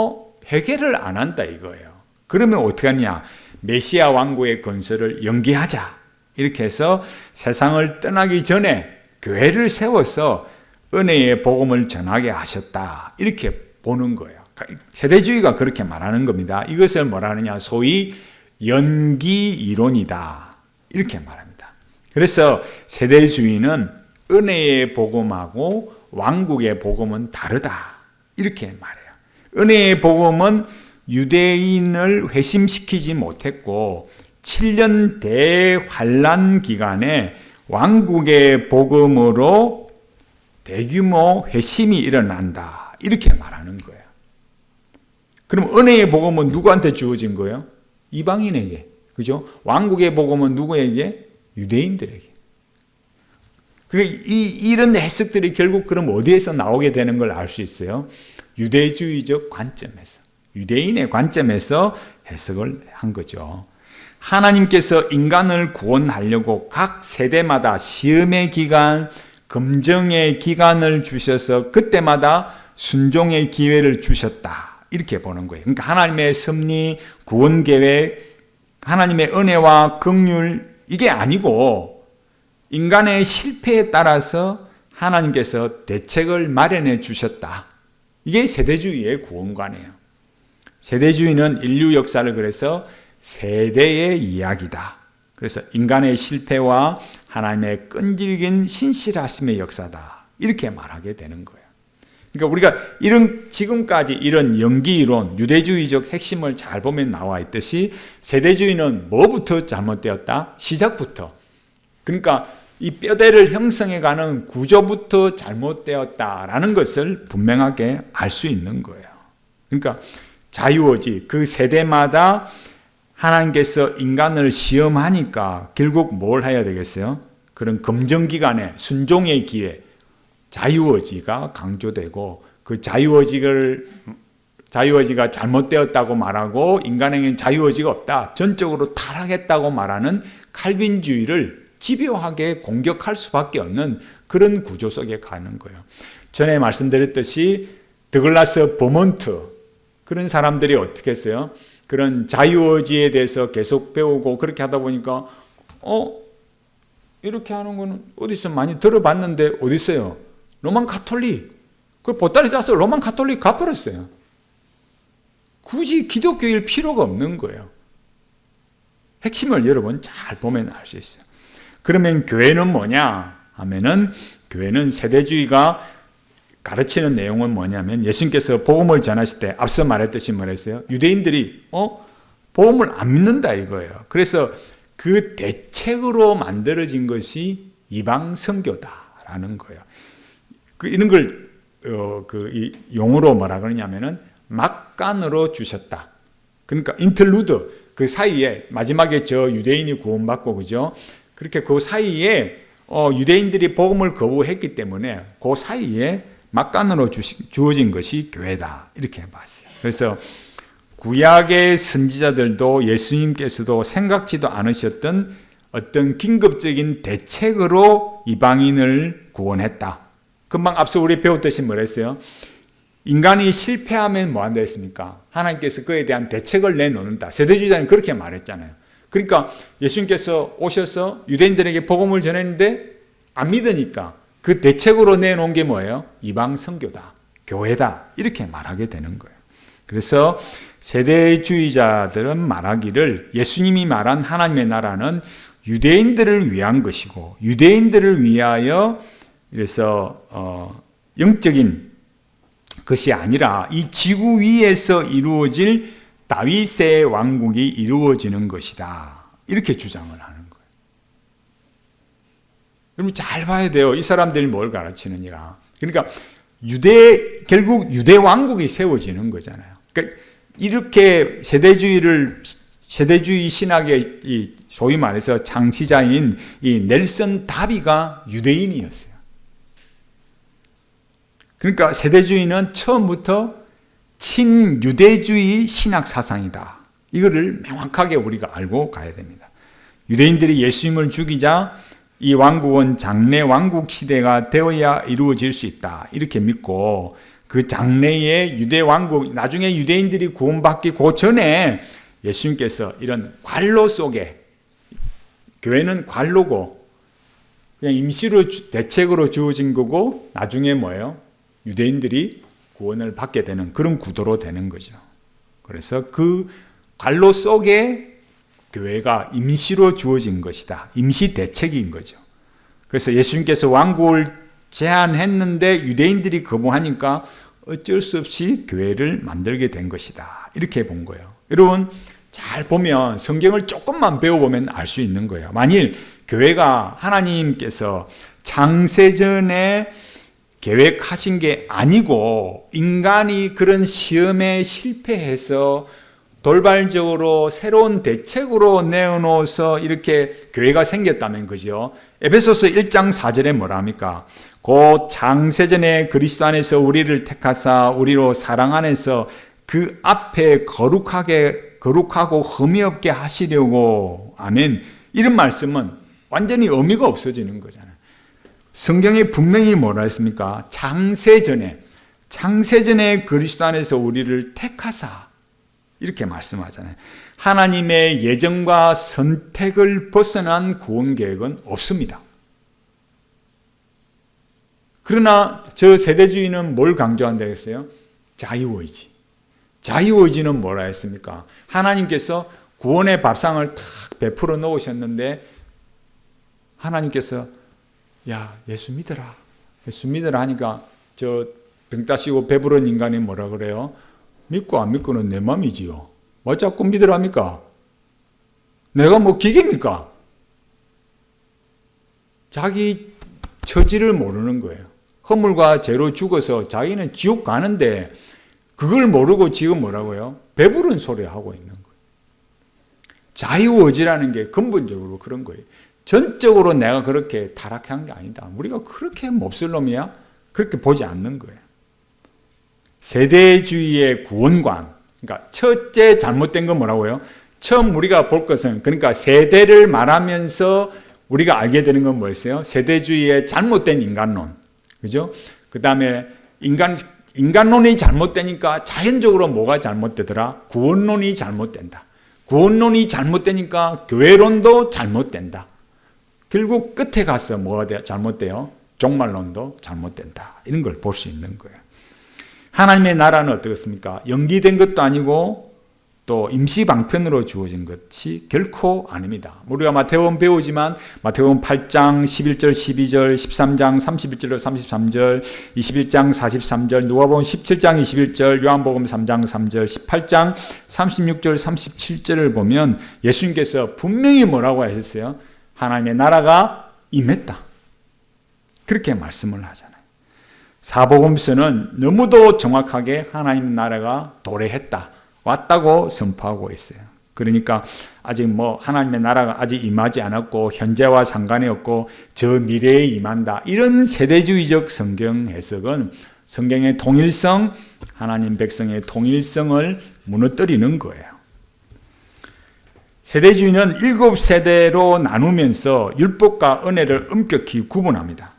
A: 회개를 안 한다 이거예요. 그러면 어떻게 하냐? 메시아 왕국의 건설을 연기하자. 이렇게 해서 세상을 떠나기 전에 교회를 세워서 은혜의 복음을 전하게 하셨다. 이렇게 보는 거예요. 세대주의가 그렇게 말하는 겁니다. 이것을 뭐라 하느냐? 소위 연기 이론이다. 이렇게 말합니다. 그래서 세대주의는 은혜의 복음하고 왕국의 복음은 다르다. 이렇게 말해요. 은혜의 복음은 유대인을 회심시키지 못했고 7년 대환란 기간에 왕국의 복음으로 대규모 회심이 일어난다. 이렇게 말하는 거예요. 그럼 은혜의 복음은 누구한테 주어진 거예요? 이방인에게. 그죠? 왕국의 복음은 누구에게? 유대인들에게. 이런 해석들이 결국 그럼 어디에서 나오게 되는 걸 알 수 있어요? 유대주의적 관점에서. 유대인의 관점에서 해석을 한 거죠. 하나님께서 인간을 구원하려고 각 세대마다 시험의 기간, 검증의 기간을 주셔서 그때마다 순종의 기회를 주셨다. 이렇게 보는 거예요. 그러니까 하나님의 섭리, 구원 계획, 하나님의 은혜와 긍휼 이게 아니고 인간의 실패에 따라서 하나님께서 대책을 마련해 주셨다. 이게 세대주의의 구원관이에요. 세대주의는 인류 역사를 그래서 세대의 이야기다. 그래서 인간의 실패와 하나님의 끈질긴 신실하심의 역사다. 이렇게 말하게 되는 거예요. 그러니까 우리가 지금까지 이런 연기이론, 유대주의적 핵심을 잘 보면 나와 있듯이 세대주의는 뭐부터 잘못되었다? 시작부터. 그러니까 이 뼈대를 형성해가는 구조부터 잘못되었다라는 것을 분명하게 알 수 있는 거예요. 그러니까 자유의지, 그 세대마다 하나님께서 인간을 시험하니까 결국 뭘 해야 되겠어요? 그런 검증기관의 순종의 기회, 자유의지가 강조되고 그 자유의지가 잘못되었다고 말하고 인간에게는 자유의지가 없다, 전적으로 타락했다고 말하는 칼빈주의를 집요하게 공격할 수밖에 없는 그런 구조 속에 가는 거예요. 전에 말씀드렸듯이 드글라스 버몬트 그런 사람들이 어떻게 했어요? 그런 자유의지에 대해서 계속 배우고 그렇게 하다 보니까 이렇게 하는 거는 어디서 많이 들어봤는데 어디 있어요? 로만 가톨릭. 그 보따리 싸서 로만 가톨릭 가버렸어요. 굳이 기독교일 필요가 없는 거예요. 핵심을 여러분 잘 보면 알 수 있어요. 그러면 교회는 뭐냐 하면은 교회는 세대주의가 가르치는 내용은 뭐냐면 예수님께서 복음을 전하실 때 앞서 말했듯이 뭐랬어요? 유대인들이 복음을 안 믿는다 이거예요. 그래서 그 대책으로 만들어진 것이 이방 선교다라는 거예요. 이런 걸 이 용어로 뭐라 그러냐면은 막간으로 주셨다. 그러니까 인터루드 그 사이에 마지막에 저 유대인이 구원받고 그죠? 그렇게 그 사이에 유대인들이 복음을 거부했기 때문에 그 사이에 막간으로 주어진 것이 교회다. 이렇게 봤어요. 그래서 구약의 선지자들도 예수님께서도 생각지도 않으셨던 어떤 긴급적인 대책으로 이방인을 구원했다. 금방 앞서 우리 배웠듯이 뭐랬어요? 인간이 실패하면 뭐 한다 했습니까? 하나님께서 그에 대한 대책을 내놓는다. 세대주의자는 그렇게 말했잖아요. 그러니까 예수님께서 오셔서 유대인들에게 복음을 전했는데 안 믿으니까 그 대책으로 내놓은 게 뭐예요? 이방 선교다, 교회다 이렇게 말하게 되는 거예요. 그래서 세대주의자들은 말하기를 예수님이 말한 하나님의 나라는 유대인들을 위한 것이고 유대인들을 위하여 그래서 영적인 것이 아니라 이 지구 위에서 이루어질 다윗의 왕국이 이루어지는 것이다. 이렇게 주장을 하는 거예요. 여러분 잘 봐야 돼요. 이 사람들이 뭘 가르치느냐. 그러니까 결국 유대 왕국이 세워지는 거잖아요. 그러니까 이렇게 세대주의 신학의 소위 말해서 창시자인 이 넬슨 다비가 유대인이었어요. 그러니까 세대주의는 처음부터 친유대주의 신학 사상이다. 이거를 명확하게 우리가 알고 가야 됩니다. 유대인들이 예수님을 죽이자 이 왕국은 장래 왕국 시대가 되어야 이루어질 수 있다. 이렇게 믿고 그 장래의 유대 왕국, 나중에 유대인들이 구원받기 그 전에 예수님께서 이런 관로 속에, 교회는 관로고 그냥 임시로 대책으로 주어진 거고 나중에 뭐예요? 유대인들이 구원을 받게 되는 그런 구도로 되는 거죠. 그래서 그 관로 속에 교회가 임시로 주어진 것이다. 임시 대책인 거죠. 그래서 예수님께서 왕국을 제안했는데 유대인들이 거부하니까 어쩔 수 없이 교회를 만들게 된 것이다. 이렇게 본 거예요. 여러분 잘 보면 성경을 조금만 배워보면 알 수 있는 거예요. 만일 교회가 하나님께서 창세전에 계획하신 게 아니고 인간이 그런 시험에 실패해서 돌발적으로 새로운 대책으로 내어놓아서 이렇게 교회가 생겼다면 그죠? 에베소서 1장 4절에 뭐라 합니까? 곧 창세전에 그리스도 안에서 우리를 택하사 우리로 사랑 안에서 그 앞에 거룩하고 흠이 없게 하시려고. 아멘. 이런 말씀은 완전히 의미가 없어지는 거잖아요. 성경에 분명히 뭐라 했습니까? 창세전에 창세전에 그리스도 안에서 우리를 택하사 이렇게 말씀하잖아요. 하나님의 예정과 선택을 벗어난 구원 계획은 없습니다. 그러나 저 세대주의는 뭘 강조한다 했어요? 자유의지. 자유의지는 뭐라 했습니까? 하나님께서 구원의 밥상을 탁 베풀어 놓으셨는데 하나님께서 야 예수 믿어라. 예수 믿어라 하니까 저 병 따시고 배부른 인간이 뭐라 그래요? 믿고 안 믿고는 내 맘이지요. 뭐 자꾸 믿으랍니까? 내가 뭐 기계입니까? 자기 처지를 모르는 거예요. 허물과 죄로 죽어서 자기는 지옥 가는데 그걸 모르고 지금 뭐라고요? 배부른 소리 하고 있는 거예요. 자유의지라는 게 근본적으로 그런 거예요. 전적으로 내가 그렇게 타락한 게 아니다. 우리가 그렇게 몹쓸 놈이야? 그렇게 보지 않는 거예요. 세대주의의 구원관, 그러니까 첫째 잘못된 건 뭐라고요? 처음 우리가 볼 것은, 그러니까 세대를 말하면서 우리가 알게 되는 건 뭐였어요? 세대주의의 잘못된 인간론. 그죠? 그 다음에 인간론이 잘못되니까 자연적으로 뭐가 잘못되더라? 구원론이 잘못된다. 구원론이 잘못되니까 교회론도 잘못된다. 결국 끝에 가서 뭐가 잘못돼요? 종말론도 잘못된다. 이런 걸 볼 수 있는 거예요. 하나님의 나라는 어떻습니까? 연기된 것도 아니고 또 임시방편으로 주어진 것이 결코 아닙니다. 우리가 마태복음 배우지만 마태복음 8장 11절 12절 13장 31절로 33절 21장 43절 누가복음 17장 21절 요한복음 3장 3절 18장 36절 37절을 보면 예수님께서 분명히 뭐라고 하셨어요? 하나님의 나라가 임했다. 그렇게 말씀을 하잖아요. 사복음서는 너무도 정확하게 하나님 나라가 도래했다. 왔다고 선포하고 있어요. 그러니까 아직 뭐 하나님의 나라가 아직 임하지 않았고 현재와 상관이 없고 저 미래에 임한다. 이런 세대주의적 성경 해석은 성경의 통일성, 하나님 백성의 통일성을 무너뜨리는 거예요. 세대주의는 7세대로 나누면서 율법과 은혜를 엄격히 구분합니다.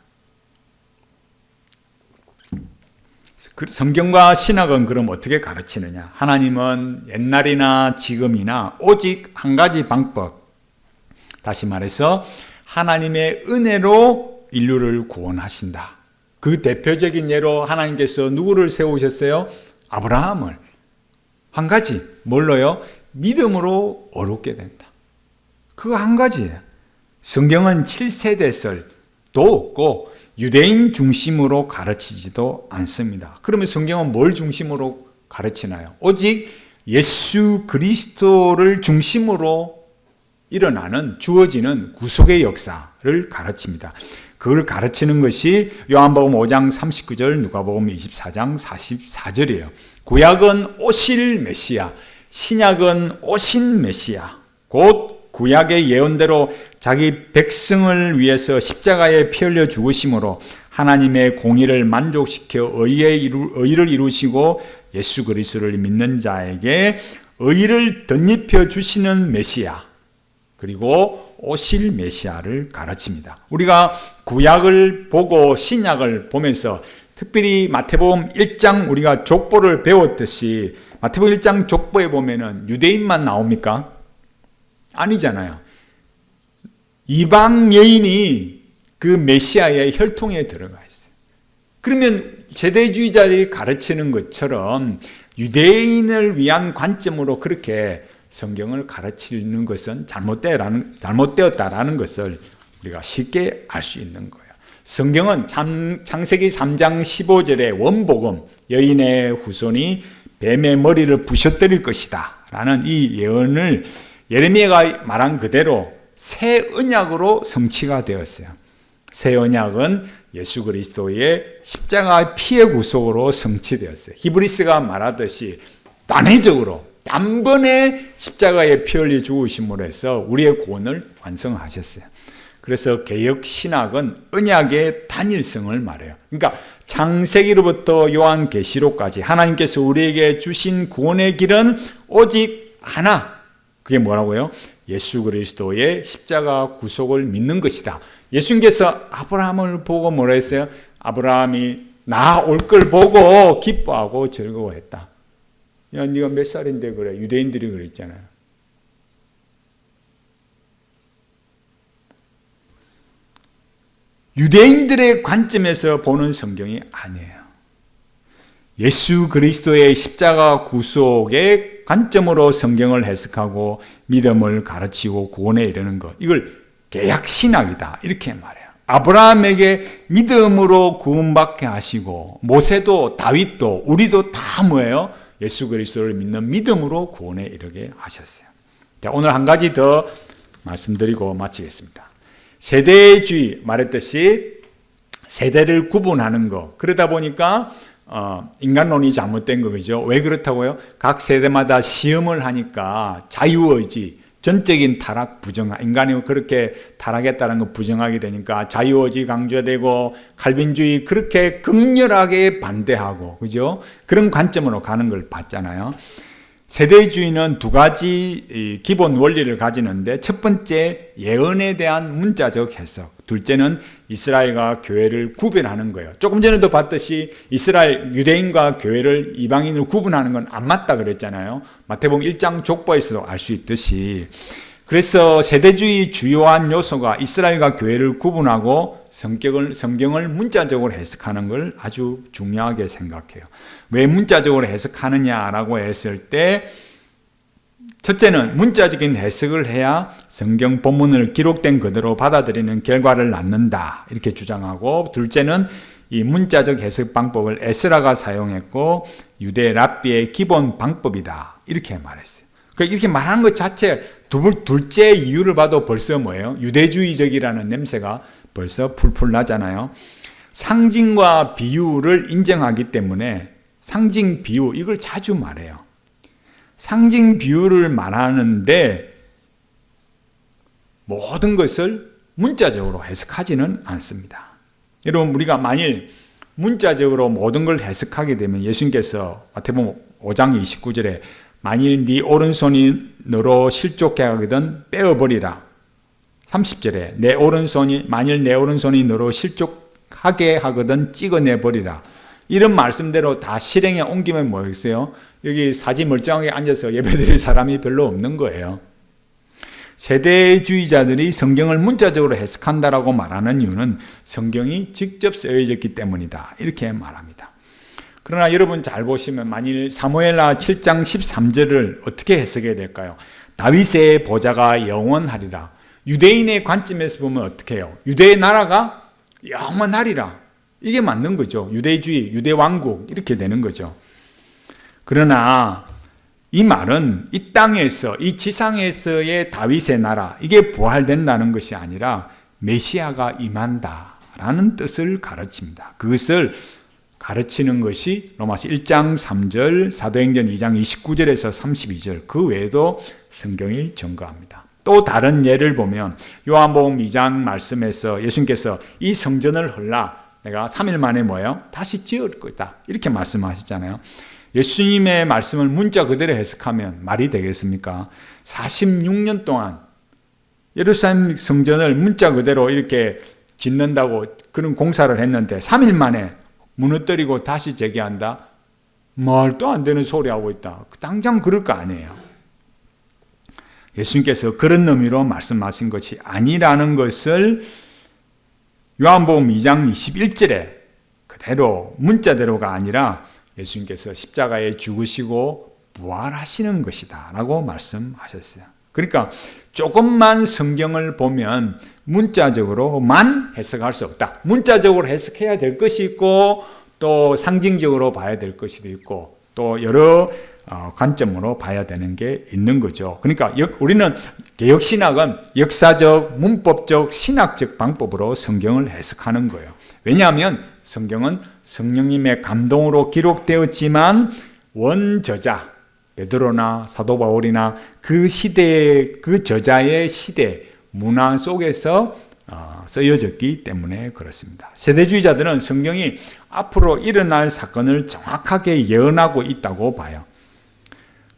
A: 성경과 신학은 그럼 어떻게 가르치느냐? 하나님은 옛날이나 지금이나 오직 한 가지 방법, 다시 말해서 하나님의 은혜로 인류를 구원하신다. 그 대표적인 예로 하나님께서 누구를 세우셨어요? 아브라함을. 한 가지, 뭘로요? 믿음으로 어렵게 된다. 그거 한 가지예요. 성경은 7세대설도 없고 유대인 중심으로 가르치지도 않습니다. 그러면 성경은 뭘 중심으로 가르치나요? 오직 예수 그리스도를 중심으로 일어나는 주어지는 구속의 역사를 가르칩니다. 그걸 가르치는 것이 요한복음 5장 39절, 누가복음 24장 44절이에요. 구약은 오실 메시아, 신약은 오신 메시아, 곧 구약의 예언대로 자기 백성을 위해서 십자가에 피 흘려 죽으심으로 하나님의 공의를 만족시켜 의를 이루시고 예수 그리스도를 믿는 자에게 의를 덧입혀 주시는 메시아, 그리고 오실 메시아를 가르칩니다. 우리가 구약을 보고 신약을 보면서 특별히 마태복음 1장 우리가 족보를 배웠듯이 마태복음 1장 족보에 보면은 유대인만 나옵니까? 아니잖아요. 이방 여인이 그 메시아의 혈통에 들어가 있어요. 그러면 세대주의자들이 가르치는 것처럼 유대인을 위한 관점으로 그렇게 성경을 가르치는 것은 잘못되었다라는 것을 우리가 쉽게 알 수 있는 거예요. 성경은 창세기 3장 15절의 원복음, 여인의 후손이 뱀의 머리를 부셔뜨릴 것이다 라는 이 예언을 예레미야가 말한 그대로 새 언약으로 성취가 되었어요. 새 언약은 예수 그리스도의 십자가 피의 구속으로 성취되었어요. 히브리스가 말하듯이 단회적으로 단번에 십자가에 피 흘려 죽으심으로 해서 우리의 구원을 완성하셨어요. 그래서 개역 신학은 언약의 단일성을 말해요. 그러니까 창세기로부터 요한계시록까지 하나님께서 우리에게 주신 구원의 길은 오직 하나. 그게 뭐라고요? 예수 그리스도의 십자가 구속을 믿는 것이다. 예수님께서 아브라함을 보고 뭐라 했어요? 아브라함이 나 올 걸 보고 기뻐하고 즐거워했다. 야, 네가 몇 살인데 그래? 유대인들이 그랬잖아요. 유대인들의 관점에서 보는 성경이 아니에요. 예수 그리스도의 십자가 구속의 관점으로 성경을 해석하고 믿음을 가르치고 구원에 이르는 것, 이걸 개약신학이다 이렇게 말해요. 아브라함에게 믿음으로 구원받게 하시고 모세도 다윗도 우리도 다 뭐예요? 예수 그리스도를 믿는 믿음으로 구원에 이르게 하셨어요. 자, 오늘 한 가지 더 말씀드리고 마치겠습니다. 세대주의 말했듯이 세대를 구분하는 거, 그러다 보니까 인간론이 잘못된 거죠. 왜 그렇다고요? 각 세대마다 시험을 하니까 자유의지, 전적인 타락 부정하, 인간이 그렇게 타락했다는 거 부정하게 되니까 자유의지 강조되고 칼빈주의 그렇게 극렬하게 반대하고, 그죠? 그런 관점으로 가는 걸 봤잖아요. 세대주의는 두 가지 기본 원리를 가지는데, 첫 번째 예언에 대한 문자적 해석, 둘째는 이스라엘과 교회를 구별하는 거예요. 조금 전에도 봤듯이 이스라엘 유대인과 교회를 이방인으로 구분하는 건 안 맞다 그랬잖아요. 마태복음 1장 족보에서도 알 수 있듯이. 그래서 세대주의 주요한 요소가 이스라엘과 교회를 구분하고 성경을 문자적으로 해석하는 걸 아주 중요하게 생각해요. 왜 문자적으로 해석하느냐라고 했을 때, 첫째는 문자적인 해석을 해야 성경 본문을 기록된 그대로 받아들이는 결과를 낳는다 이렇게 주장하고, 둘째는 이 문자적 해석 방법을 에스라가 사용했고 유대 랍비의 기본 방법이다 이렇게 말했어요. 그러니까 이렇게 말하는 것 자체, 둘째 이유를 봐도 벌써 뭐예요? 유대주의적이라는 냄새가 벌써 풀풀 나잖아요. 상징과 비유를 인정하기 때문에 상징, 비유 이걸 자주 말해요. 상징, 비유를 말하는데 모든 것을 문자적으로 해석하지는 않습니다. 여러분, 우리가 만일 문자적으로 모든 걸 해석하게 되면 예수님께서 마태복음 5장 29절에 만일 네 오른손이 너로 실족해 하거든 빼어버리라. 30절에 만일 내 오른손이 너로 실족하게 하거든 찍어내버리라. 이런 말씀대로 다 실행에 옮기면 뭐겠어요? 여기 사지 멀쩡하게 앉아서 예배드릴 사람이 별로 없는 거예요. 세대주의자들이 성경을 문자적으로 해석한다라고 말하는 이유는 성경이 직접 쓰여졌기 때문이다 이렇게 말합니다. 그러나 여러분 잘 보시면 만일 사무엘하 7장 13절을 어떻게 해석해야 될까요? 다윗의 보좌가 영원하리라. 유대인의 관점에서 보면 어떻게 해요? 유대의 나라가 영원하리라. 이게 맞는 거죠. 유대주의, 유대왕국 이렇게 되는 거죠. 그러나 이 말은 이 땅에서, 이 지상에서의 다윗의 나라, 이게 부활된다는 것이 아니라 메시아가 임한다라는 뜻을 가르칩니다. 그것을 가르치는 것이 로마서 1장 3절, 사도행전 2장 29절에서 32절, 그 외에도 성경이 증거합니다. 또 다른 예를 보면 요한복음 2장 말씀에서 예수님께서 이 성전을 헐라 내가 3일 만에 뭐예요? 다시 지을 거다 이렇게 말씀하셨잖아요. 예수님의 말씀을 문자 그대로 해석하면 말이 되겠습니까? 46년 동안 예루살렘 성전을 문자 그대로 이렇게 짓는다고 그런 공사를 했는데 3일 만에 무너뜨리고 다시 재개한다? 말도 안 되는 소리 하고 있다. 당장 그럴 거 아니에요. 예수님께서 그런 의미로 말씀하신 것이 아니라는 것을 요한복음 2장 21절에 그대로 문자대로가 아니라 예수님께서 십자가에 죽으시고 부활하시는 것이다 라고 말씀하셨어요. 그러니까 조금만 성경을 보면 문자적으로만 해석할 수 없다. 문자적으로 해석해야 될 것이 있고 또 상징적으로 봐야 될 것이 있고 또 여러 관점으로 봐야 되는 게 있는 거죠. 그러니까 우리는 개혁신학은 역사적, 문법적, 신학적 방법으로 성경을 해석하는 거예요. 왜냐하면 성경은 성령님의 감동으로 기록되었지만 원저자 베드로나 사도 바울이나 그 시대의 그 저자의 시대 문화 속에서 쓰여졌기 때문에 그렇습니다. 세대주의자들은 성경이 앞으로 일어날 사건을 정확하게 예언하고 있다고 봐요.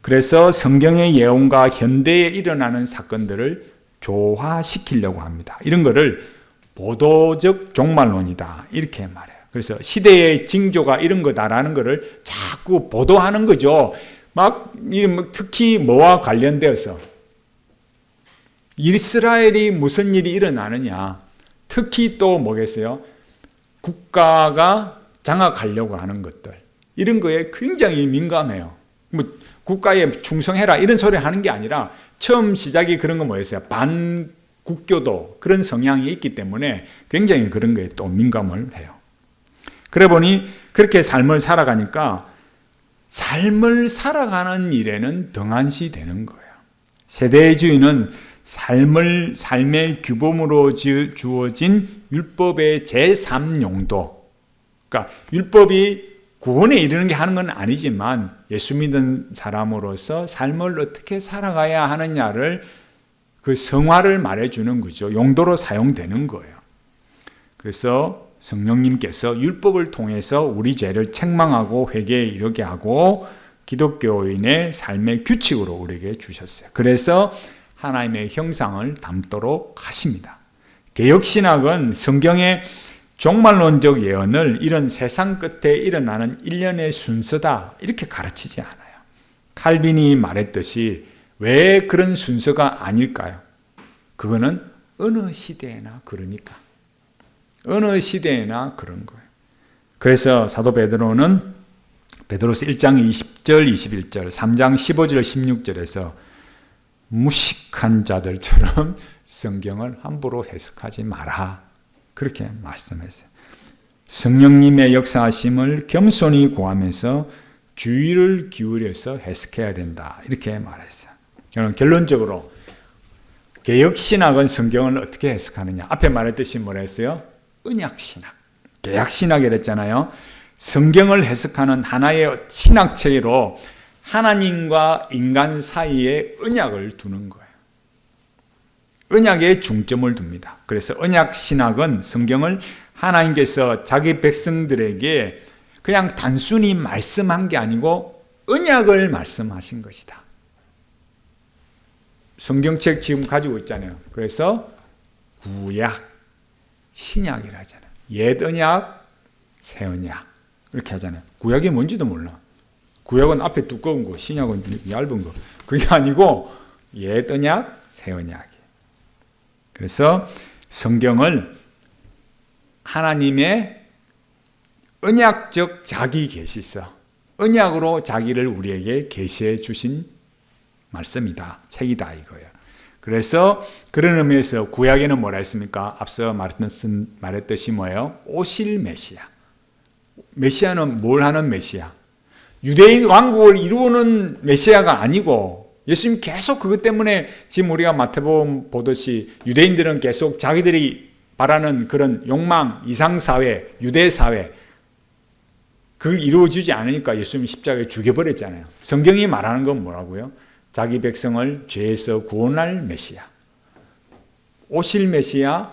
A: 그래서 성경의 예언과 현대에 일어나는 사건들을 조화시키려고 합니다. 이런 거를 보도적 종말론이다 이렇게 말해요. 그래서 시대의 징조가 이런 거다라는 것을 자꾸 보도하는 거죠. 특히 뭐와 관련되어서 이스라엘이 무슨 일이 일어나느냐, 특히 또 뭐겠어요? 국가가 장악하려고 하는 것들, 이런 거에 굉장히 민감해요. 국가에 충성해라 이런 소리 하는 게 아니라 처음 시작이 그런 거 뭐였어요? 반국교도 그런 성향이 있기 때문에 굉장히 그런 거에 또 민감을 해요. 그래 보니 그렇게 삶을 살아가니까 삶을 살아가는 일에는 등한시 되는 거예요. 세대주의는 삶의 규범으로 주어진 율법의 제3용도, 그러니까 율법이 구원에 이르는 게 하는 건 아니지만 예수 믿는 사람으로서 삶을 어떻게 살아가야 하느냐를 그 성화를 말해주는 거죠. 용도로 사용되는 거예요. 그래서 성령님께서 율법을 통해서 우리 죄를 책망하고 회개에 이르게 하고 기독교인의 삶의 규칙으로 우리에게 주셨어요. 그래서 하나님의 형상을 담도록 하십니다. 개혁신학은 성경의 종말론적 예언을 이런 세상 끝에 일어나는 일련의 순서다 이렇게 가르치지 않아요. 칼빈이 말했듯이 왜 그런 순서가 아닐까요? 그거는 어느 시대에나 그러니까. 어느 시대에나 그런 거예요. 그래서 사도 베드로는 베드로서 1장 20절 21절 3장 15절 16절에서 무식한 자들처럼 성경을 함부로 해석하지 마라 그렇게 말씀했어요. 성령님의 역사하심을 겸손히 구하면서 주의를 기울여서 해석해야 된다 이렇게 말했어요. 저는 결론적으로 개혁신학은 성경을 어떻게 해석하느냐, 앞에 말했듯이 뭐라 했어요? 언약신학, 개혁신학이라 했잖아요. 성경을 해석하는 하나의 신학체계로 하나님과 인간 사이에 언약을 두는 거예요. 언약에 중점을 둡니다. 그래서 언약신학은 성경을 하나님께서 자기 백성들에게 그냥 단순히 말씀한 게 아니고 언약을 말씀하신 것이다. 성경책 지금 가지고 있잖아요. 그래서 구약, 신약이라 하잖아요. 옛 언약, 새 언약 이렇게 하잖아요. 구약이 뭔지도 몰라. 구약은 앞에 두꺼운 거, 신약은 얇은 거. 그게 아니고 옛 언약, 새 언약이에요. 그래서 성경을 하나님의 언약적 자기 계시서, 언약으로 자기를 우리에게 계시해 주신 말씀이다, 책이다 이거예요. 그래서 그런 의미에서 구약에는 뭐라 했습니까? 앞서 말했듯이 뭐예요? 오실 메시아. 메시아는 뭘 하는 메시아? 유대인 왕국을 이루는 메시아가 아니고 예수님 계속 그것 때문에 지금 우리가 마태복음 보듯이 유대인들은 계속 자기들이 바라는 그런 욕망, 이상사회, 유대사회 그걸 이루어주지 않으니까 예수님이 십자가에 죽여버렸잖아요. 성경이 말하는 건 뭐라고요? 자기 백성을 죄에서 구원할 메시아. 오실 메시아,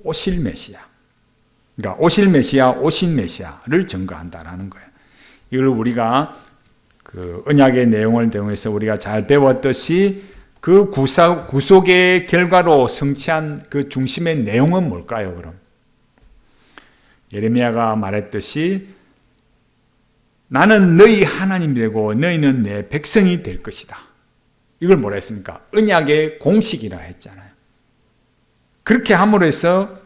A: 오실 메시아. 그러니까 오실 메시아, 오신 메시아를 증거한다라는 거예요. 이걸 우리가 그 언약의 내용을 통해서 우리가 잘 배웠듯이 그 구속의 결과로 성취한 그 중심의 내용은 뭘까요, 그럼? 예레미야가 말했듯이 나는 너희 하나님이 되고 너희는 내 백성이 될 것이다. 이걸 뭐라 했습니까? 언약의 공식이라 했잖아요. 그렇게 함으로 해서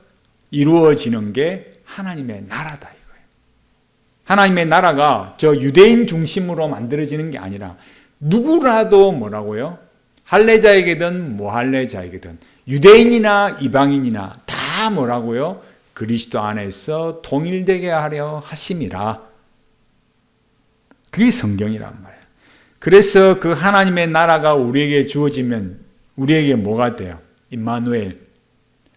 A: 이루어지는 게 하나님의 나라다 이거예요. 하나님의 나라가 저 유대인 중심으로 만들어지는 게 아니라 누구라도 뭐라고요? 할례자에게든 무할례자에게든 유대인이나 이방인이나 다 뭐라고요? 그리스도 안에서 통일되게 하려 하심이라. 그게 성경이란 말이에요. 그래서 그 하나님의 나라가 우리에게 주어지면 우리에게 뭐가 돼요? 임마누엘,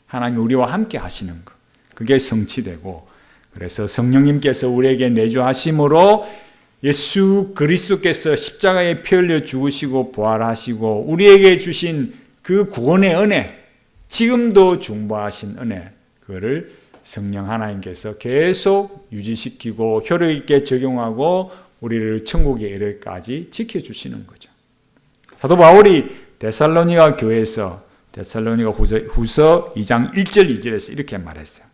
A: 하나님 우리와 함께 하시는 것. 그게 성취되고, 그래서 성령님께서 우리에게 내주하심으로 예수 그리스도께서 십자가에 피 흘려 죽으시고 부활하시고 우리에게 주신 그 구원의 은혜, 지금도 중보하신 은혜, 그거를 성령 하나님께서 계속 유지시키고 효력 있게 적용하고 우리를 천국에 이르기까지 지켜주시는 거죠. 사도 바울이 데살로니가 교회에서 데살로니가 후서 2장 1절 2절에서 이렇게 말했어요.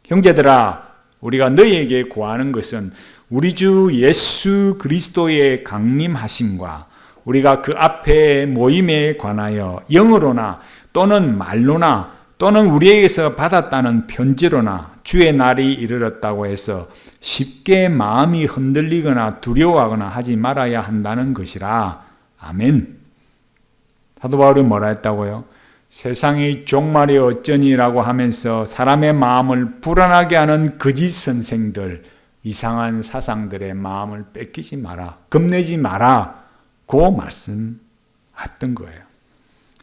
A: 형제들아, 우리가 너희에게 구하는 것은 우리 주 예수 그리스도의 강림하심과 우리가 그 앞에 모임에 관하여 영으로나 또는 말로나 또는 우리에게서 받았다는 편지로나 주의 날이 이르렀다고 해서 쉽게 마음이 흔들리거나 두려워하거나 하지 말아야 한다는 것이라. 아멘. 사도 바울이 뭐라 했다고요? 세상이 종말이 어쩌니라고 하면서 사람의 마음을 불안하게 하는 거짓 선생들, 이상한 사상들의 마음을 뺏기지 마라, 겁내지 마라 고 말씀했던 거예요.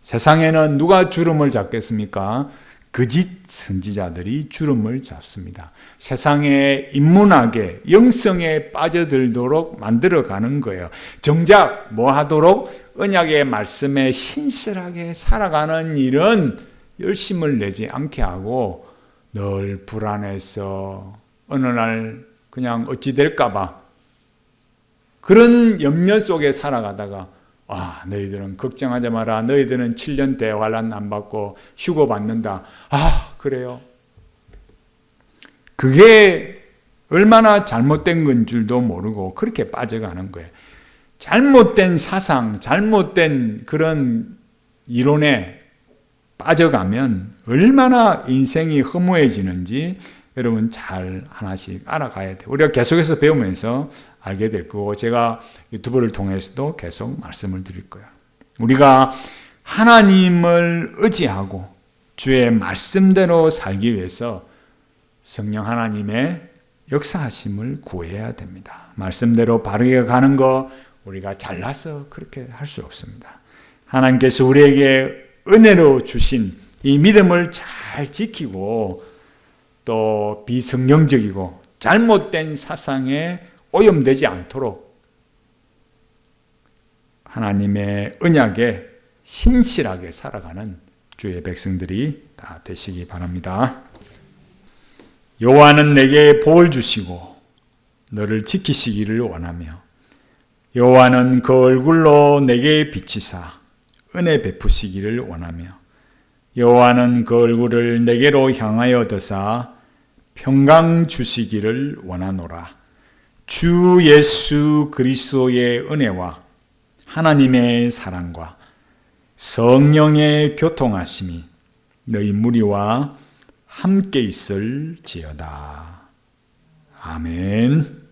A: 세상에는 누가 주름을 잡겠습니까? 거짓 선지자들이 주름을 잡습니다. 세상에 인문학에 영성에 빠져들도록 만들어가는 거예요. 정작 뭐 하도록? 언약의 말씀에 신실하게 살아가는 일은 열심을 내지 않게 하고 늘 불안해서 어느 날 그냥 어찌 될까 봐 그런 염려 속에 살아가다가 너희들은 걱정하지 마라. 너희들은 7년 대환란 안 받고 휴거 받는다. 그래요. 그게 얼마나 잘못된 건 줄도 모르고 그렇게 빠져가는 거예요. 잘못된 사상, 잘못된 그런 이론에 빠져가면 얼마나 인생이 허무해지는지 여러분 잘 하나씩 알아가야 돼요. 우리가 계속해서 배우면서 알게 될 거고 제가 유튜브를 통해서도 계속 말씀을 드릴 거예요. 우리가 하나님을 의지하고 주의 말씀대로 살기 위해서 성령 하나님의 역사하심을 구해야 됩니다. 말씀대로 바르게 가는 거 우리가 잘나서 그렇게 할 수 없습니다. 하나님께서 우리에게 은혜로 주신 이 믿음을 잘 지키고 또 비성경적이고 잘못된 사상에 오염되지 않도록 하나님의 언약에 신실하게 살아가는 주의 백성들이 다 되시기 바랍니다. 여호와는 내게 복을 주시고 너를 지키시기를 원하며 여호와는 그 얼굴로 내게 비치사 은혜 베푸시기를 원하며 여호와는 그 얼굴을 내게로 향하여 드사 평강 주시기를 원하노라. 주 예수 그리스도의 은혜와 하나님의 사랑과 성령의 교통하심이 너희 무리와 함께 있을지어다. 아멘.